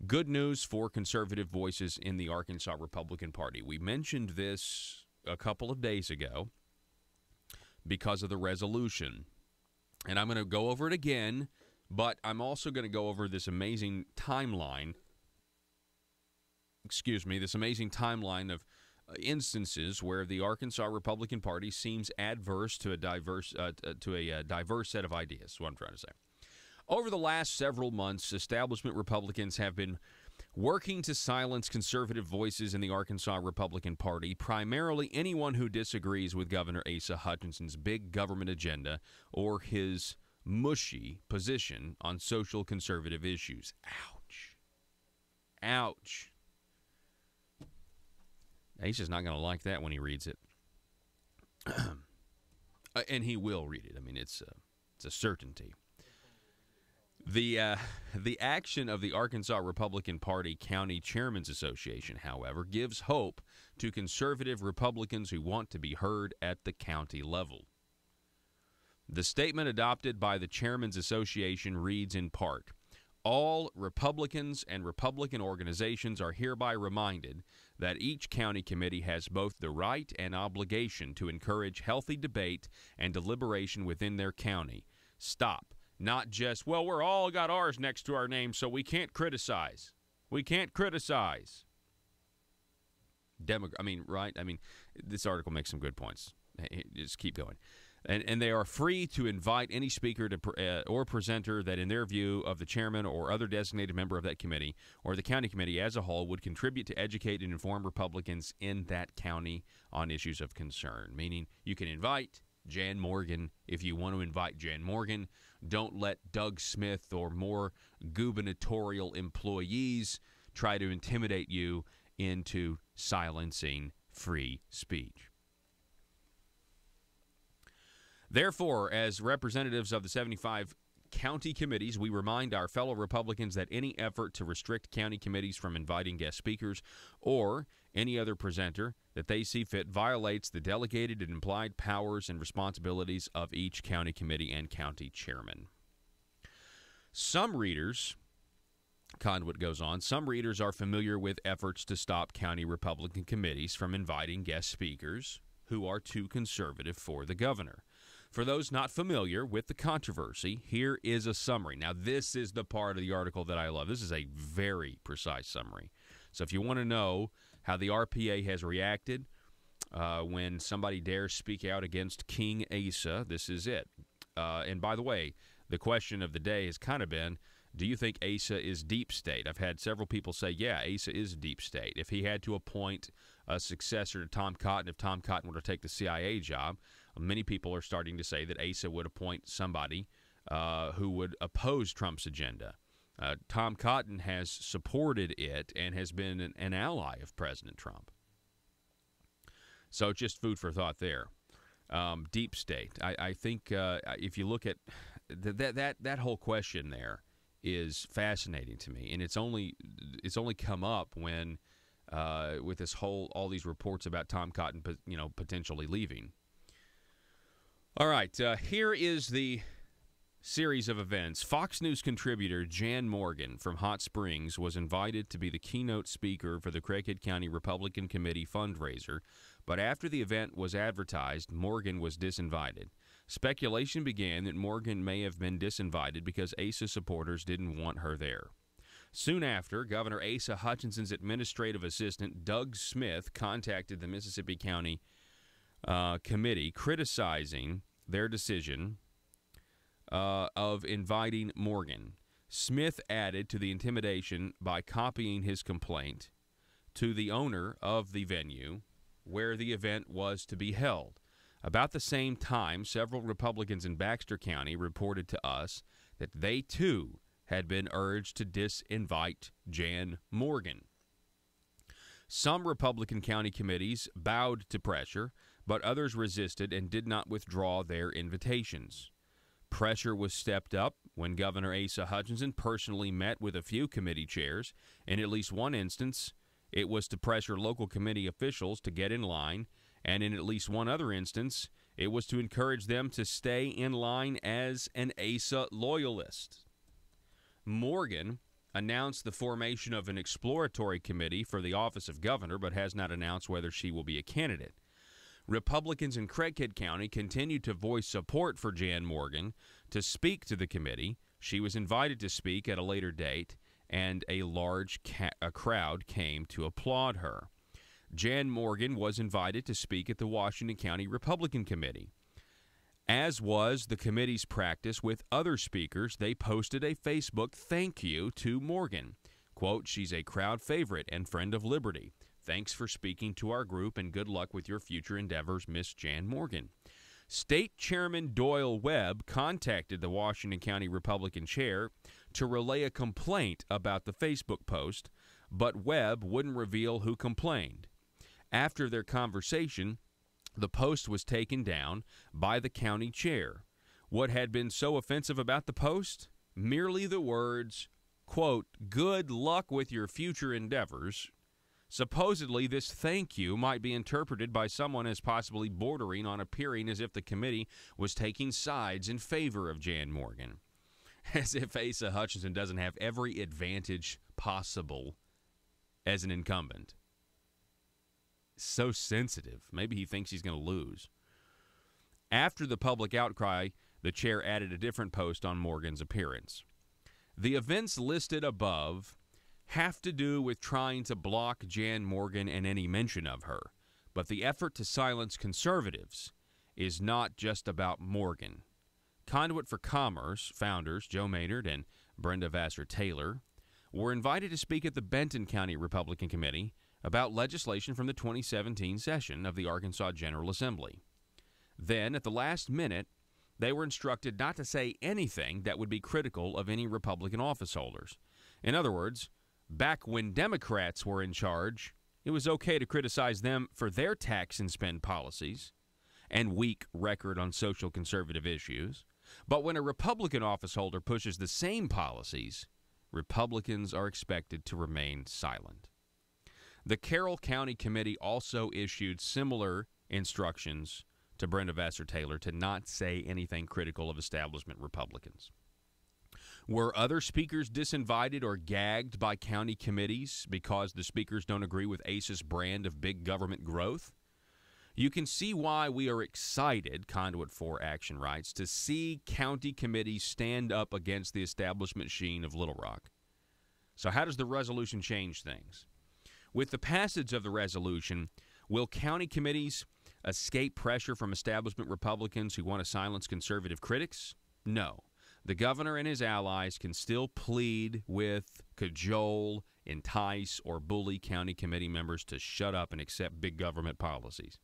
Good news for conservative voices in the Arkansas Republican Party. We mentioned this a couple of days ago because of the resolution. And I'm going to go over it again, but I'm also going to go over this amazing timeline. This amazing timeline instances where the Arkansas Republican Party seems adverse to a diverse set of ideas. Is what I'm trying to say. Over the last several months, establishment Republicans have been working to silence conservative voices in the Arkansas Republican Party, primarily anyone who disagrees with Governor Asa Hutchinson's big government agenda or his mushy position on social conservative issues. Ouch. Ouch. Asa's not going to like that when he reads it. And he will read it. I mean, it's a certainty. The action of the Arkansas Republican Party County Chairmen's Association, however, gives hope to conservative Republicans who want to be heard at the county level. The statement adopted by the Chairmen's Association reads in part, "All Republicans and Republican organizations are hereby reminded that each county committee has both the right and obligation to encourage healthy debate and deliberation within their county. Stop. Not just, well, we're all got ours next to our name, so we can't criticize. We can't criticize." Right? I mean, this article makes some good points. Just keep going. And they are free to invite any speaker or presenter that, in their view of the chairman or other designated member of that committee or the county committee as a whole, would contribute to educate and inform Republicans in that county on issues of concern. Meaning, you can invite Jan Morgan if you want to invite Jan Morgan. Don't let Doug Smith or more gubernatorial employees try to intimidate you into silencing free speech. Therefore, as representatives of the 75 county committees, we remind our fellow Republicans that any effort to restrict county committees from inviting guest speakers or any other presenter that they see fit violates the delegated and implied powers and responsibilities of each county committee and county chairman. Some readers, Conduit goes on, some readers are familiar with efforts to stop county Republican committees from inviting guest speakers who are too conservative for the governor. For those not familiar with the controversy, here is a summary. Now, this is the part of the article that I love. This is a very precise summary. So if you want to know how the RPA has reacted when somebody dares speak out against King Asa, this is it. And by the way, the question of the day has kind of been, do you think Asa is deep state? I've had several people say, yeah, Asa is deep state. If he had to appoint a successor to Tom Cotton, if Tom Cotton were to take the CIA job, many people are starting to say that Asa would appoint somebody who would oppose Trump's agenda. Tom Cotton has supported it and has been an ally of President Trump. So just food for thought there. Deep state. I think if you look at that whole question there is fascinating to me, and it's only come up when with all these reports about Tom Cotton, potentially leaving. All right, here is the series of events. Fox News contributor Jan Morgan from Hot Springs was invited to be the keynote speaker for the Craighead County Republican Committee fundraiser, but after the event was advertised, Morgan was disinvited. Speculation began that Morgan may have been disinvited because Asa supporters didn't want her there. Soon after, Governor Asa Hutchinson's administrative assistant, Doug Smith, contacted the Mississippi County Committee criticizing their decision of inviting Morgan. Smith added to the intimidation by copying his complaint to the owner of the venue where the event was to be held. About the same time, several Republicans in Baxter County reported to us that they, too, had been urged to disinvite Jan Morgan. Some Republican county committees bowed to pressure, but others resisted and did not withdraw their invitations. Pressure was stepped up when Governor Asa Hutchinson personally met with a few committee chairs. In at least one instance, it was to pressure local committee officials to get in line, and in at least one other instance, it was to encourage them to stay in line as an Asa loyalist. Morgan announced the formation of an exploratory committee for the office of governor, but has not announced whether she will be a candidate. Republicans in Craighead County continue to voice support for Jan Morgan to speak to the committee. She was invited to speak at a later date, and a large crowd came to applaud her. Jan Morgan was invited to speak at the Washington County Republican Committee. As was the committee's practice with other speakers, they posted a Facebook thank you to Morgan. Quote, "She's a crowd favorite and friend of liberty. Thanks for speaking to our group and good luck with your future endeavors, Miss Jan Morgan." State Chairman Doyle Webb contacted the Washington County Republican chair to relay a complaint about the Facebook post, but Webb wouldn't reveal who complained. After their conversation, the post was taken down by the county chair. What had been so offensive about the post? Merely the words, quote, "Good luck with your future endeavors." Supposedly, this thank you might be interpreted by someone as possibly bordering on appearing as if the committee was taking sides in favor of Jan Morgan. As if Asa Hutchinson doesn't have every advantage possible as an incumbent. So sensitive. Maybe he thinks he's going to lose. After the public outcry, the chair added a different post on Morgan's appearance. The events listed above have to do with trying to block Jan Morgan and any mention of her, but the effort to silence conservatives is not just about Morgan. Conduit for Commerce founders Joe Maynard and Brenda Vassar-Taylor were invited to speak at the Benton County Republican Committee about legislation from the 2017 session of the Arkansas General Assembly. Then, at the last minute, they were instructed not to say anything that would be critical of any Republican office holders. In other words, back when Democrats were in charge, it was okay to criticize them for their tax and spend policies and weak record on social conservative issues. But when a Republican office holder pushes the same policies, Republicans are expected to remain silent. The Carroll County Committee also issued similar instructions to Brenda Vassar-Taylor to not say anything critical of establishment Republicans. Were other speakers disinvited or gagged by county committees because the speakers don't agree with ACE's brand of big government growth? You can see why we are excited, Conduit for Action writes, to see county committees stand up against the establishment machine of Little Rock. So how does the resolution change things? With the passage of the resolution, will county committees escape pressure from establishment Republicans who want to silence conservative critics? No. The governor and his allies can still plead with, cajole, entice, or bully county committee members to shut up and accept big government policies.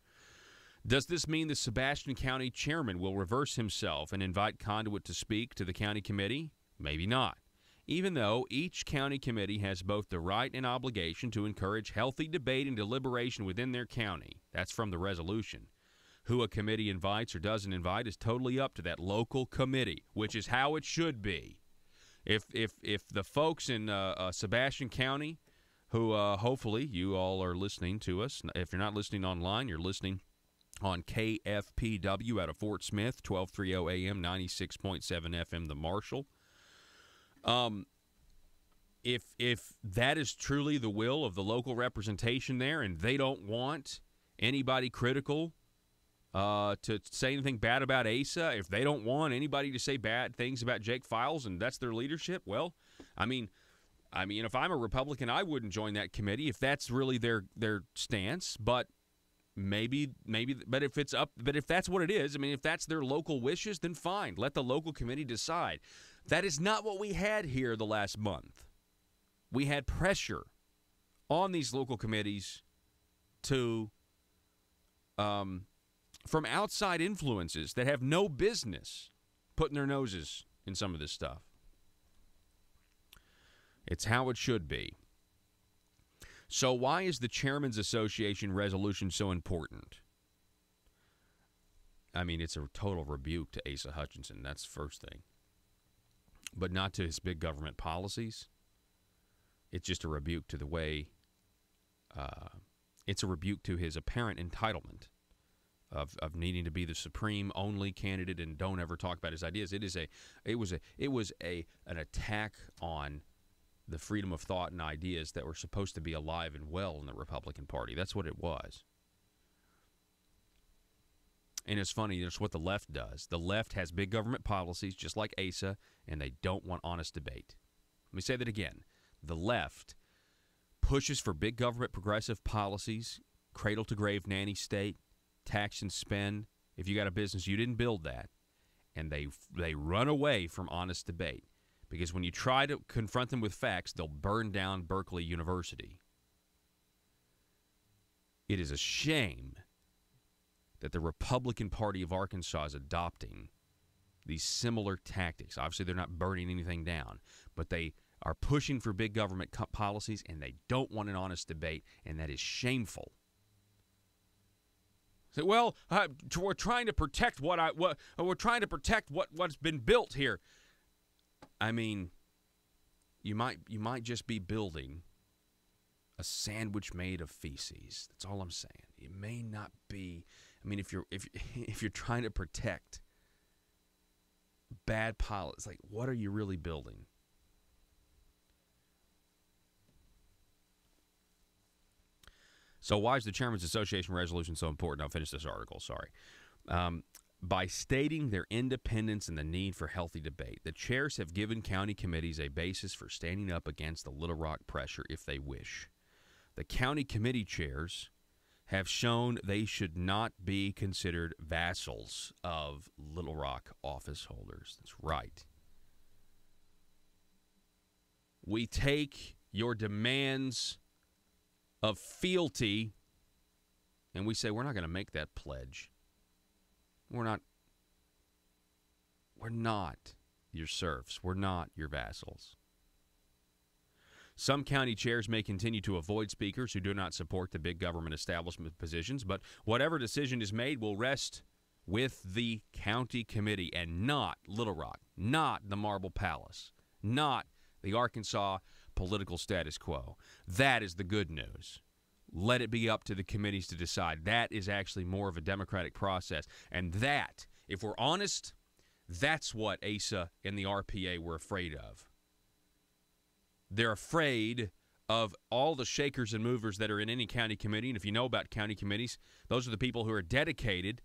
Does this mean the Sebastian County chairman will reverse himself and invite Conduit to speak to the county committee? Maybe not. Even though each county committee has both the right and obligation to encourage healthy debate and deliberation within their county. That's from the resolution. Who a committee invites or doesn't invite is totally up to that local committee, which is how it should be. If the folks in Sebastian County, who hopefully you all are listening to us, if you're not listening online, you're listening on KFPW out of Fort Smith, 1230 AM, 96.7 FM, The Marshall. If that is truly the will of the local representation there and they don't want anybody critical to say anything bad about Asa, if they don't want anybody to say bad things about Jake Files and that's their leadership, well, I mean, if I'm a Republican, I wouldn't join that committee if that's really their stance, but but if that's what it is, if that's their local wishes, then fine. Let the local committee decide. That is not what we had here the last month. We had pressure on these local committees to from outside influences that have no business putting their noses in some of this stuff. It's how it should be. So why is the Chairman's Association resolution so important? It's a total rebuke to Asa Hutchinson. That's the first thing. But not to his big government policies. It's just a rebuke to the way, it's a rebuke to his apparent entitlement of needing to be the supreme only candidate and don't ever talk about his ideas. It was an attack on the freedom of thought and ideas that were supposed to be alive and well in the Republican Party. That's what it was. And it's funny, that's what the left does. The left has big government policies, just like Asa, and they don't want honest debate. Let me say that again. The left pushes for big government progressive policies, cradle-to-grave nanny state, tax and spend. If you got a business, you didn't build that. And they run away from honest debate. Because when you try to confront them with facts, they'll burn down Berkeley University. It is a shame that the Republican Party of Arkansas is adopting these similar tactics. Obviously, they're not burning anything down, but they are pushing for big government policies, and they don't want an honest debate, and that is shameful. Say, well, we're trying to protect we're trying to protect what's been built here. I mean, you might just be building a sandwich made of feces. That's all I'm saying. It may not be. I mean, if you're trying to protect bad policies, like, what are you really building? So why is the Chairman's Association resolution so important? I'll finish this article, sorry. By stating their independence and the need for healthy debate, the chairs have given county committees a basis for standing up against the Little Rock pressure if they wish. The county committee chairs have shown they should not be considered vassals of Little Rock office holders. That's right. We take your demands of fealty, and we say we're not going to make that pledge. We're not your serfs. We're not your vassals. Some county chairs may continue to avoid speakers who do not support the big government establishment positions, but whatever decision is made will rest with the county committee and not Little Rock, not the Marble Palace, not the Arkansas political status quo. That is the good news. Let it be up to the committees to decide. That is actually more of a democratic process. And that, if we're honest, that's what ASA and the RPA were afraid of. They're afraid of all the shakers and movers that are in any county committee. And if you know about county committees, those are the people who are dedicated.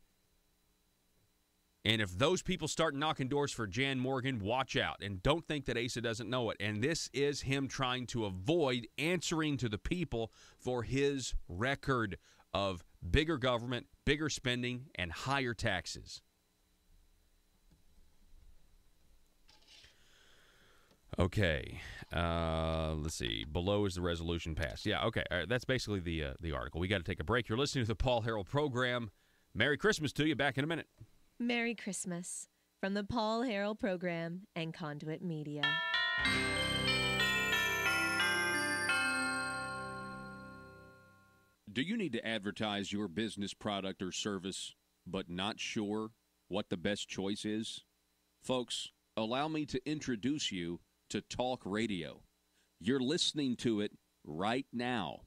And if those people start knocking doors for Jan Morgan, watch out. And don't think that Asa doesn't know it. And this is him trying to avoid answering to the people for his record of bigger government, bigger spending, and higher taxes. Okay. Let's see. Below is the resolution passed. Yeah, okay. All right, that's basically the article. We got to take a break. You're listening to the Paul Harrell program. Merry Christmas to you. Back in a minute. Merry Christmas from the Paul Harrell program and Conduit Media. Do you need to advertise your business product or service, but not sure what the best choice is? Folks, allow me to introduce you to Talk Radio. You're listening to it right now.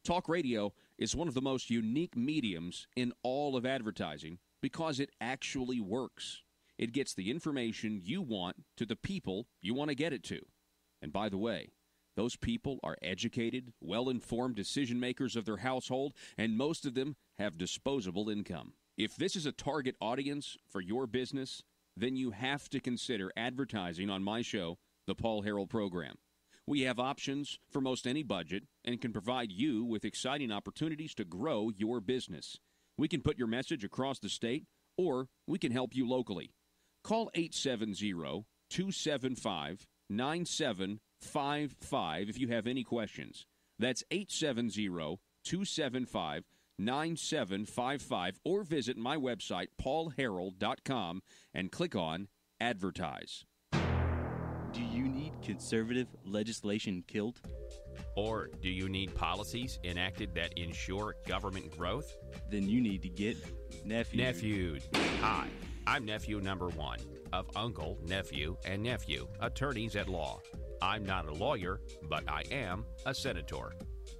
Talk Radio is one of the most unique mediums in all of advertising because it actually works. It gets the information you want to the people you want to get it to. And by the way, those people are educated, well-informed decision makers of their household, and most of them have disposable income. If this is a target audience for your business, then you have to consider advertising on my show, The Paul Harrell Program. We have options for most any budget and can provide you with exciting opportunities to grow your business. We can put your message across the state, or we can help you locally. Call 870-275-9755 if you have any questions. That's 870-275-9755, or visit my website, paulharrell.com, and click on Advertise. Do you need conservative legislation killed? Or do you need policies enacted that ensure government growth? Then you need to get Nephewed. Hi, I'm nephew number 1 of uncle, nephew, and nephew, attorneys at law. I'm not a lawyer, but I am a senator.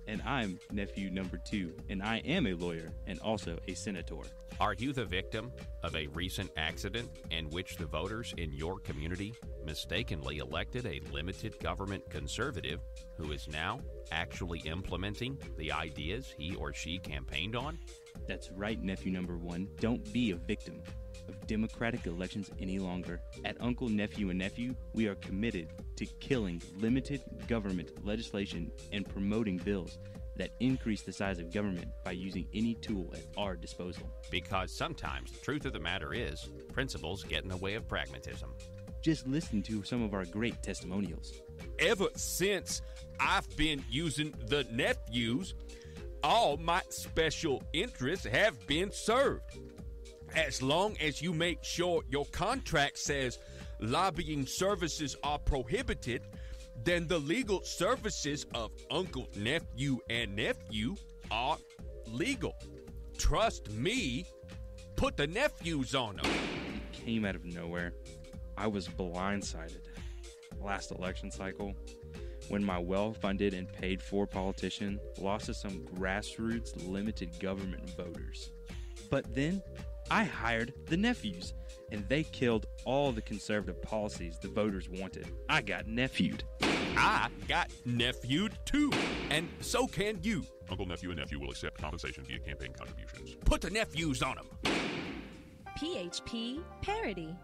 And I'm nephew number 2, and I am a lawyer and also a senator. Are you the victim of a recent accident in which the voters in your community mistakenly elected a limited government conservative who is now actually implementing the ideas he or she campaigned on? That's right, nephew number 1. Don't be a victim of democratic elections any longer. At Uncle, Nephew, and Nephew, we are committed to killing limited government legislation and promoting bills that increase the size of government by using any tool at our disposal. Because sometimes the truth of the matter is, principles get in the way of pragmatism. Just listen to some of our great testimonials. Ever since I've been using the nephews, all my special interests have been served. As long as you make sure your contract says lobbying services are prohibited, then the legal services of uncle, nephew, and nephew are legal. Trust me, put the nephews on them. It came out of nowhere. I was blindsided last election cycle when my well-funded and paid-for politician lost to some grassroots limited government voters. But then I hired the nephews, and they killed all the conservative policies the voters wanted. I got nephewed. I got nephewed too, and so can you. Uncle, nephew, and nephew will accept compensation via campaign contributions. Put the nephews on them. PHP Parody.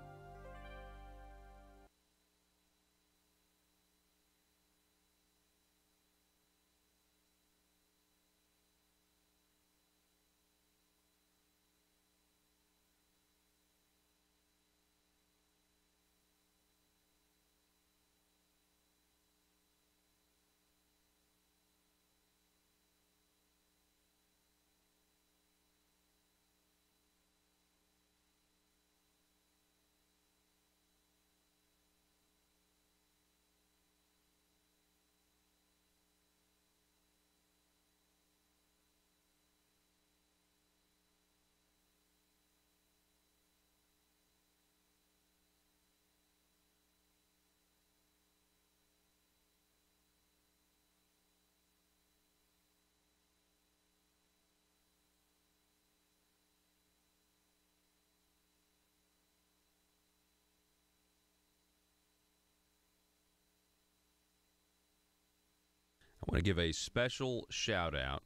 I want to give a special shout out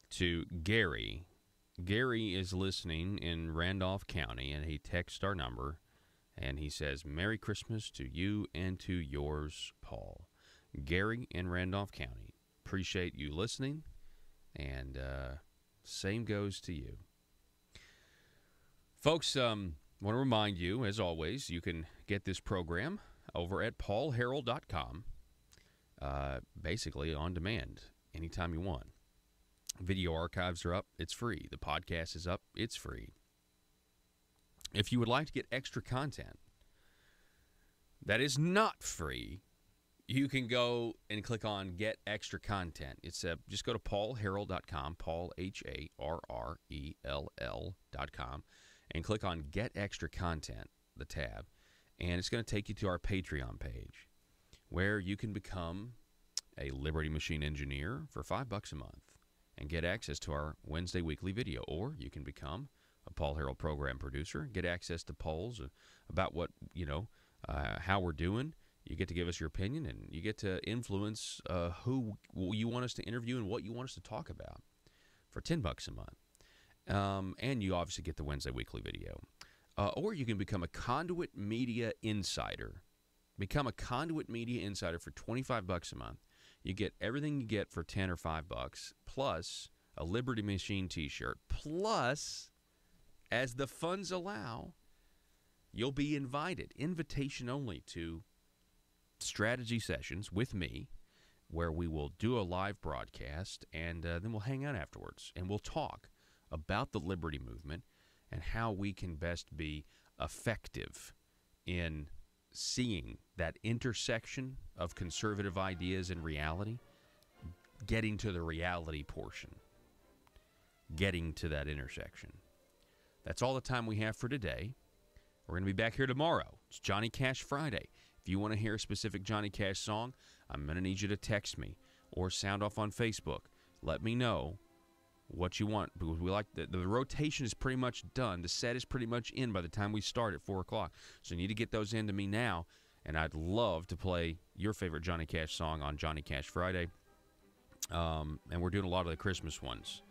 to Gary. Gary is listening in Randolph County, and he texts our number, and he says, "Merry Christmas to you and to yours, Paul." Gary in Randolph County, appreciate you listening, and same goes to you. Folks, want to remind you, as always, you can get this program over at paulharrell.com. Basically on demand anytime you want. Video archives are up, it's free. The podcast is up, it's free. If you would like to get extra content that is not free, you can go and click on Get Extra Content. It's just go to paulharrell.com, Paul HARRELL.com, and click on Get Extra Content, the tab, and it's going to take you to our Patreon page, where you can become a Liberty Machine engineer for $5 a month and get access to our Wednesday weekly video. Or you can become a Paul Harrell program producer and get access to polls about what, how we're doing. You get to give us your opinion, and you get to influence who you want us to interview and what you want us to talk about for $10 a month. And you obviously get the Wednesday weekly video. Or you can become a Conduit Media Insider. Become a Conduit Media Insider for $25 a month. You get everything you get for $10 or $5, plus a Liberty Machine t-shirt, plus, as the funds allow, you'll be invited, invitation only, to strategy sessions with me, where we will do a live broadcast, and then we'll hang out afterwards, and we'll talk about the Liberty Movement and how we can best be effective in seeing that intersection of conservative ideas and reality, getting to the reality portion, getting to that intersection. That's all the time we have for today. We're going to be back here tomorrow. It's Johnny Cash Friday. If you want to hear a specific Johnny Cash song, I'm going to need you to text me or sound off on Facebook. Let me know what you want, because we like the rotation is pretty much done. The set is pretty much in by the time we start at 4 o'clock. So you need to get those into me now, and I'd love to play your favorite Johnny Cash song on Johnny Cash Friday. And we're doing a lot of the Christmas ones.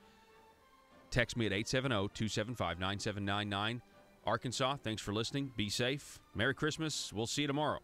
Text me at 870-275-9799. Arkansas, thanks for listening. Be safe. Merry Christmas. We'll see you tomorrow.